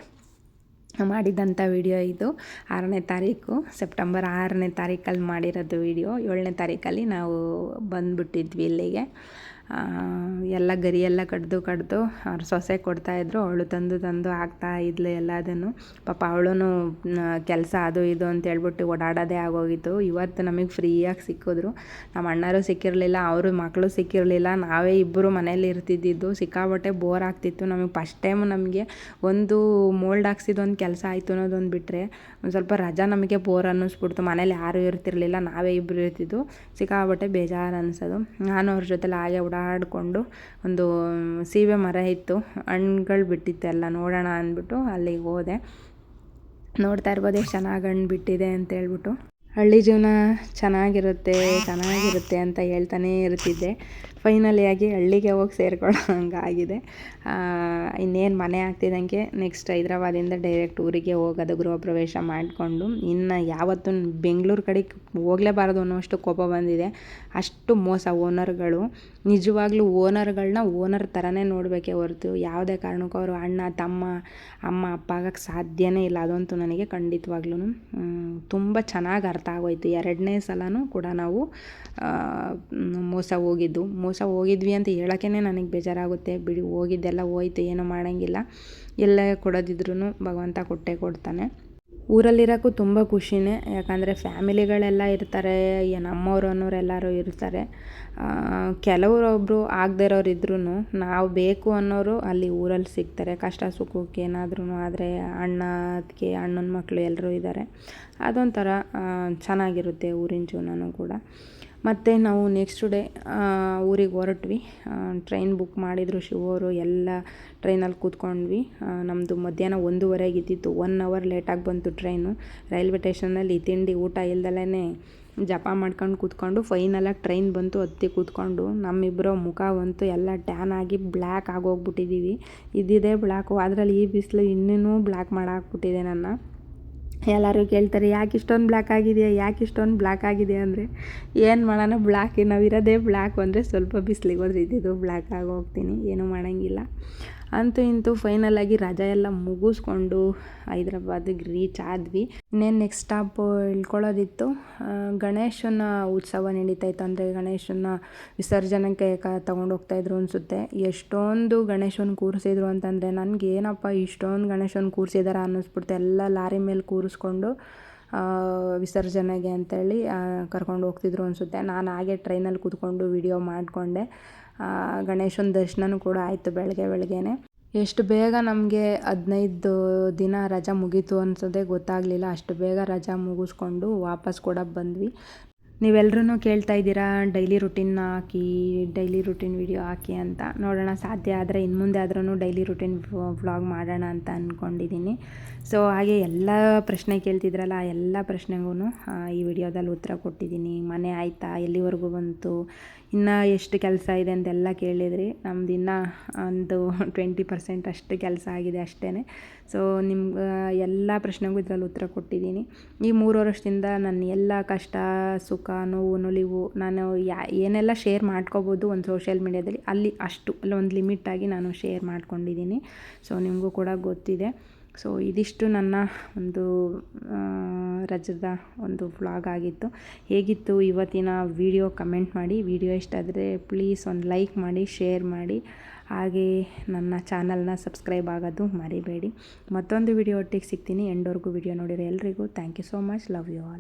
ಮಾಡಿದಂಥ ವಿಡಿಯೋ ಇದು. 6ನೇ ತಾರೀಕು, ಸೆಪ್ಟೆಂಬರ್ 6ನೇ ತಾರೀಕಲ್ಲಿ ಮಾಡಿರೋದು ವಿಡಿಯೋ. 7ನೇ ತಾರೀಕಲ್ಲಿ ನಾವು ಬಂದುಬಿಟ್ಟಿದ್ವಿ ಇಲ್ಲಿಗೆ. ಎಲ್ಲ ಗರಿ ಎಲ್ಲ ಕಡ್ದು ಅವ್ರ ಸೊಸೆ ಕೊಡ್ತಾಯಿದ್ರು. ಅವಳು ತಂದು ಹಾಕ್ತಾ ಇದ್ಲು ಎಲ್ಲದನ್ನು. ಪಾಪ ಅವಳು ಕೆಲಸ ಅದು ಇದು ಅಂತ ಹೇಳ್ಬಿಟ್ಟು ಓಡಾಡೋದೇ ಆಗೋಗಿತ್ತು. ಇವತ್ತು ನಮಗೆ ಫ್ರೀಯಾಗಿ ಸಿಕ್ಕಿದ್ರು. ನಮ್ಮ ಅಣ್ಣರು ಸಿಕ್ಕಿರಲಿಲ್ಲ, ಅವರು ಮಕ್ಕಳು ಸಿಕ್ಕಿರಲಿಲ್ಲ, ನಾವೇ ಇಬ್ಬರು ಮನೇಲಿ ಇರ್ತಿದ್ದಿದ್ದು. ಸಿಕ್ಕಾಬಟ್ಟೆ ಬೋರ್ ಆಗ್ತಿತ್ತು ನಮಗೆ. ಫಸ್ಟ್ ಟೈಮ್ ನಮಗೆ ಒಂದು ಮೋಲ್ಡ್ ಹಾಕ್ಸಿದ್ದು ಒಂದು ಕೆಲಸ ಆಯಿತು ಅನ್ನೋದೊಂದು ಬಿಟ್ಟರೆ ಒಂದು ಸ್ವಲ್ಪ ರಜಾ ನಮಗೆ ಬೋರ್ ಅನ್ನಿಸ್ಬಿಡ್ತು. ಮನೇಲಿ ಯಾರೂ ಇರ್ತಿರಲಿಲ್ಲ, ನಾವೇ ಇಬ್ಬರು ಇರ್ತಿದ್ದು. ಸಿಕ್ಕಾಬಟ್ಟೆ ಬೇಜಾರು ಅನಿಸೋದು. ನಾನು ಅವ್ರ ಜೊತೆಲಿ ಹಾಗೆ ಓಡಾಡಿಕೊಂಡು ಒಂದು ಸೀಬೆ ಮರ ಇತ್ತು, ಹಣ್ಣುಗಳು ಬಿಟ್ಟಿತ್ತು ಎಲ್ಲ ನೋಡೋಣ ಅಂದ್ಬಿಟ್ಟು ಅಲ್ಲಿಗೆ ಹೋದೆ. ನೋಡ್ತಾ ಇರ್ಬೋದು ಎಷ್ಟು ಚೆನ್ನಾಗಿ ಹಣ್ಣು ಬಿಟ್ಟಿದೆ ಅಂತ ಹೇಳ್ಬಿಟ್ಟು. ಹಳ್ಳಿ ಜೀವನ ಚೆನ್ನಾಗಿರುತ್ತೆ ಅಂತ ಹೇಳ್ತಾನೇ ಇರ್ತಿದ್ದೆ. ಫೈನಲಿಯಾಗಿ ಹಳ್ಳಿಗೆ ಹೋಗಿ ಸೇರ್ಕೊಳ್ಳೋ ಹಂಗಾಗಿದೆ. ಇನ್ನೇನು ಮನೆ ಆಗ್ತಿದ್ದಂಗೆ ನೆಕ್ಸ್ಟ್ ಹೈದ್ರಾಬಾದಿಂದ ಡೈರೆಕ್ಟ್ ಊರಿಗೆ ಹೋಗೋದು ಗೃಹ ಪ್ರವೇಶ ಮಾಡಿಕೊಂಡು. ಇನ್ನು ಯಾವತ್ತೂ ಬೆಂಗಳೂರು ಕಡೆಗೆ ಹೋಗಲೇಬಾರದು ಅನ್ನೋಷ್ಟು ಕೋಪ ಬಂದಿದೆ. ಅಷ್ಟು ಮೋಸ ಓನರ್ಗಳು. ನಿಜವಾಗ್ಲೂ ಓನರ್ಗಳನ್ನ ಓನರ್ ಥರನೇ ನೋಡಬೇಕೇ ಹೊರತು ಯಾವುದೇ ಕಾರಣಕ್ಕೂ ಅವರು ಅಣ್ಣ ತಮ್ಮ ಅಮ್ಮ ಅಪ್ಪ ಆಗೋಕ್ಕೆ ಸಾಧ್ಯನೇ ಇಲ್ಲ. ಅದಂತೂ ನನಗೆ ಖಂಡಿತವಾಗ್ಲೂ ತುಂಬ ಚೆನ್ನಾಗಿ ಅರ್ಥ ಆಗೋಯ್ತು. 2ನೇ ಸಲನೂ ಕೂಡ ನಾವು ಮೋಸ ಹೋಗಿದ್ವಿ ಅಂತ ಹೇಳೋಕ್ಕೇ ನನಗೆ ಬೇಜಾರಾಗುತ್ತೆ. ಬಿಡಿ, ಹೋಗಿದ್ದೆಲ್ಲ ಹೋಯ್ತು, ಏನೂ ಮಾಡೋಂಗಿಲ್ಲ. ಎಲ್ಲ ಕೊಡೋದಿದ್ರೂ ಭಗವಂತ ಕೊಟ್ಟೇ ಕೊಡ್ತಾನೆ. ಊರಲ್ಲಿರೋಕ್ಕೂ ತುಂಬ ಖುಷಿನೇ. ಯಾಕಂದರೆ ಫ್ಯಾಮಿಲಿಗಳೆಲ್ಲ ಇರ್ತಾರೆ, ನಮ್ಮವರು ಅನ್ನೋರೆಲ್ಲರೂ ಇರ್ತಾರೆ. ಕೆಲವರೊಬ್ಬರು ಆಗದೇ ಇರೋರು ಇದ್ರೂ ನಾವು ಬೇಕು ಅನ್ನೋರು ಅಲ್ಲಿ ಊರಲ್ಲಿ ಸಿಗ್ತಾರೆ. ಕಷ್ಟ ಸುಖಕ್ಕೆ ಏನಾದ್ರೂ ಆದರೆ ಅಣ್ಣನ ಮಕ್ಕಳು ಎಲ್ಲರೂ ಇದ್ದಾರೆ. ಅದೊಂಥರ ಚೆನ್ನಾಗಿರುತ್ತೆ ಊರಿನ ಜೀವನನೂ ಕೂಡ. ಮತ್ತು ನಾವು ನೆಕ್ಸ್ಟ್ ಡೇ ಊರಿಗೆ ಹೊರಟ್ವಿ. ಟ್ರೈನ್ ಬುಕ್ ಮಾಡಿದರು ಶಿವವರು. ಎಲ್ಲ ಟ್ರೈನಲ್ಲಿ ಕೂತ್ಕೊಂಡ್ವಿ. ನಮ್ಮದು ಮಧ್ಯಾಹ್ನ 1:30 ಇದ್ದಿತ್ತು. 1 ಅವರ್ ಲೇಟಾಗಿ ಬಂತು ಟ್ರೈನು. ರೈಲ್ವೆ ಸ್ಟೇಷನಲ್ಲಿ ತಿಂಡಿ ಊಟ ಇಲ್ದಲೇ ಜಪ ಮಾಡ್ಕೊಂಡು ಕೂತ್ಕೊಂಡು ಫೈನಲಾಗಿ ಟ್ರೈನ್ ಬಂತು. ಹತ್ತಿ ಕೂತ್ಕೊಂಡು ನಮ್ಮಿಬ್ಬರ ಮುಖ ಬಂತು ಎಲ್ಲ ಟ್ಯಾನ್ ಆಗಿ ಬ್ಲ್ಯಾಕ್ ಆಗೋಗ್ಬಿಟ್ಟಿದ್ದೀವಿ. ಇದ್ದಿದ್ದೇ ಬ್ಲ್ಯಾಕು, ಅದರಲ್ಲಿ ಈ ಬಿಸಿಲು ಇನ್ನೂ ಬ್ಲ್ಯಾಕ್ ಮಾಡಾಕ್ಬಿಟ್ಟಿದೆ ನನ್ನ. ಎಲ್ಲರೂ ಕೇಳ್ತಾರೆ, ಯಾಕೆ ಇಷ್ಟೊಂದು ಬ್ಲ್ಯಾಕ್ ಆಗಿದೆ ಅಂದರೆ ಏನು ಮಾಡೋಣ, ನಾವಿರೋದೇ ಬ್ಲ್ಯಾಕು ಅಂದರೆ ಸ್ವಲ್ಪ ಬಿಸಿಲಿಗೆ ಹೋದ್ರೆ ಇದ್ದಿದ್ದು ಬ್ಲ್ಯಾಕ್ ಆಗೋಗ್ತೀನಿ, ಏನೂ ಮಾಡೋಂಗಿಲ್ಲ. ಅಂತೂ ಇಂತೂ ಫೈನಲಾಗಿ ರಜಾ ಎಲ್ಲ ಮುಗಿಸ್ಕೊಂಡು ಹೈದ್ರಾಬಾದಿಗೆ ರೀಚ್ ಆದ್ವಿ. ಇನ್ನೇನು ನೆಕ್ಸ್ಟ್ ಸ್ಟಾಪ್ ಇಳ್ಕೊಳ್ಳೋದಿತ್ತು. ಗಣೇಶನ ಉತ್ಸವ ನಡೀತಾಯಿತ್ತು. ಅಂದರೆ ಗಣೇಶನ ವಿಸರ್ಜನೆಗೆ ತೊಗೊಂಡೋಗ್ತಾಯಿದ್ರು ಅನಿಸುತ್ತೆ. ಎಷ್ಟೊಂದು ಗಣೇಶನ ಕೂರಿಸಿದ್ರು ಅಂತಂದರೆ ನನಗೇನಪ್ಪ ಇಷ್ಟೊಂದು ಗಣೇಶನ ಕೂರಿಸಿದಾರ ಅನ್ನಿಸ್ಬಿಡ್ತು. ಎಲ್ಲ ಲಾರಿ ಮೇಲೆ ಕೂರಿಸ್ಕೊಂಡು ವಿಸರ್ಜನೆಗೆ ಅಂತೇಳಿ ಕರ್ಕೊಂಡು ಹೋಗ್ತಿದ್ರು ಅನಿಸುತ್ತೆ. ನಾನು ಹಾಗೆ ಟ್ರೈನಲ್ಲಿ ಕೂತ್ಕೊಂಡು ವಿಡಿಯೋ ಮಾಡಿಕೊಂಡೆ. ಗಣೇಶನ ದರ್ಶನನೂ ಕೂಡ ಆಯಿತು ಬೆಳಗ್ಗೆನೇ. ಎಷ್ಟು ಬೇಗ ನಮಗೆ 15 ದಿನ ರಜಾ ಮುಗೀತು ಅನ್ಸೋದೇ ಗೊತ್ತಾಗಲಿಲ್ಲ. ಅಷ್ಟು ಬೇಗ ರಜಾ ಮುಗಿಸ್ಕೊಂಡು ವಾಪಸ್ ಕೂಡ ಬಂದ್ವಿ. ನೀವೆಲ್ಲರೂ ಕೇಳ್ತಾ ಇದ್ದೀರಾ ಡೈಲಿ ರೂಟೀನ್ ವಿಡಿಯೋ ಹಾಕಿ ಅಂತ. ನೋಡೋಣ, ಸಾಧ್ಯ ಆದರೆ ಇನ್ನು ಮುಂದೆ ಆದ್ರೂ ಡೈಲಿ ರೂಟೀನ್ ವ್ಲಾಗ್ ಮಾಡೋಣ ಅಂತ ಅಂದ್ಕೊಂಡಿದ್ದೀನಿ. ಸೊ ಹಾಗೆ ಎಲ್ಲ ಪ್ರಶ್ನೆ ಕೇಳ್ತಿದ್ರಲ್ಲ, ಎಲ್ಲ ಪ್ರಶ್ನೆಗೂ ಈ ವಿಡಿಯೋದಲ್ಲಿ ಉತ್ತರ ಕೊಟ್ಟಿದ್ದೀನಿ. ಮನೆ ಆಯಿತಾ, ಎಲ್ಲಿವರೆಗೂ ಬಂತು, ಇನ್ನು ಎಷ್ಟು ಕೆಲಸ ಇದೆ ಅಂತೆಲ್ಲ ಕೇಳಿದ್ರಿ. ನಮ್ದು ಇನ್ನೂ ಒಂದು 20% ಅಷ್ಟು ಕೆಲಸ ಆಗಿದೆ ಅಷ್ಟೇ. ಸೊ ನಿಮ್ಗೆ ಎಲ್ಲ ಪ್ರಶ್ನೆಗೂ ಇದರಲ್ಲಿ ಉತ್ತರ ಕೊಟ್ಟಿದ್ದೀನಿ. ಈ 3 ವರ್ಷದಿಂದ ನನ್ನ ಎಲ್ಲ ಕಷ್ಟ ಸುಖ ನೋವು ನುಲಿವು ನಾನು ಏನೆಲ್ಲ ಶೇರ್ ಮಾಡ್ಕೋಬೋದು ಒಂದು ಸೋಷಿಯಲ್ ಮೀಡ್ಯಾದಲ್ಲಿ, ಅಲ್ಲಿ ಒಂದು ಲಿಮಿಟಾಗಿ ನಾನು ಶೇರ್ ಮಾಡ್ಕೊಂಡಿದ್ದೀನಿ. ಸೊ ನಿಮಗೂ ಕೂಡ ಗೊತ್ತಿದೆ. ಸೊ ಇದಿಷ್ಟು ನನ್ನ ಒಂದು ರಜದ ಒಂದು ವ್ಲಾಗ್ ಆಗಿತ್ತು. ಹೇಗಿತ್ತು ಇವತ್ತಿನ ವಿಡಿಯೋ ಕಮೆಂಟ್ ಮಾಡಿ. ವಿಡಿಯೋ ಇಷ್ಟ ಆದರೆ ಪ್ಲೀಸ್ ಒಂದು ಲೈಕ್ ಮಾಡಿ, ಶೇರ್ ಮಾಡಿ. ಹಾಗೆ ನನ್ನ ಚಾನಲ್ನ ಸಬ್ಸ್ಕ್ರೈಬ್ ಆಗೋದು ಮರಿಬೇಡಿ. ಮತ್ತೊಂದು ವಿಡಿಯೋ ಒಟ್ಟಿಗೆ ಸಿಗ್ತೀನಿ. ಎಂಡ್ವರೆಗೂ ವಿಡಿಯೋ ನೋಡಿರೋ ಎಲ್ರಿಗೂ thank you so much. Love you all.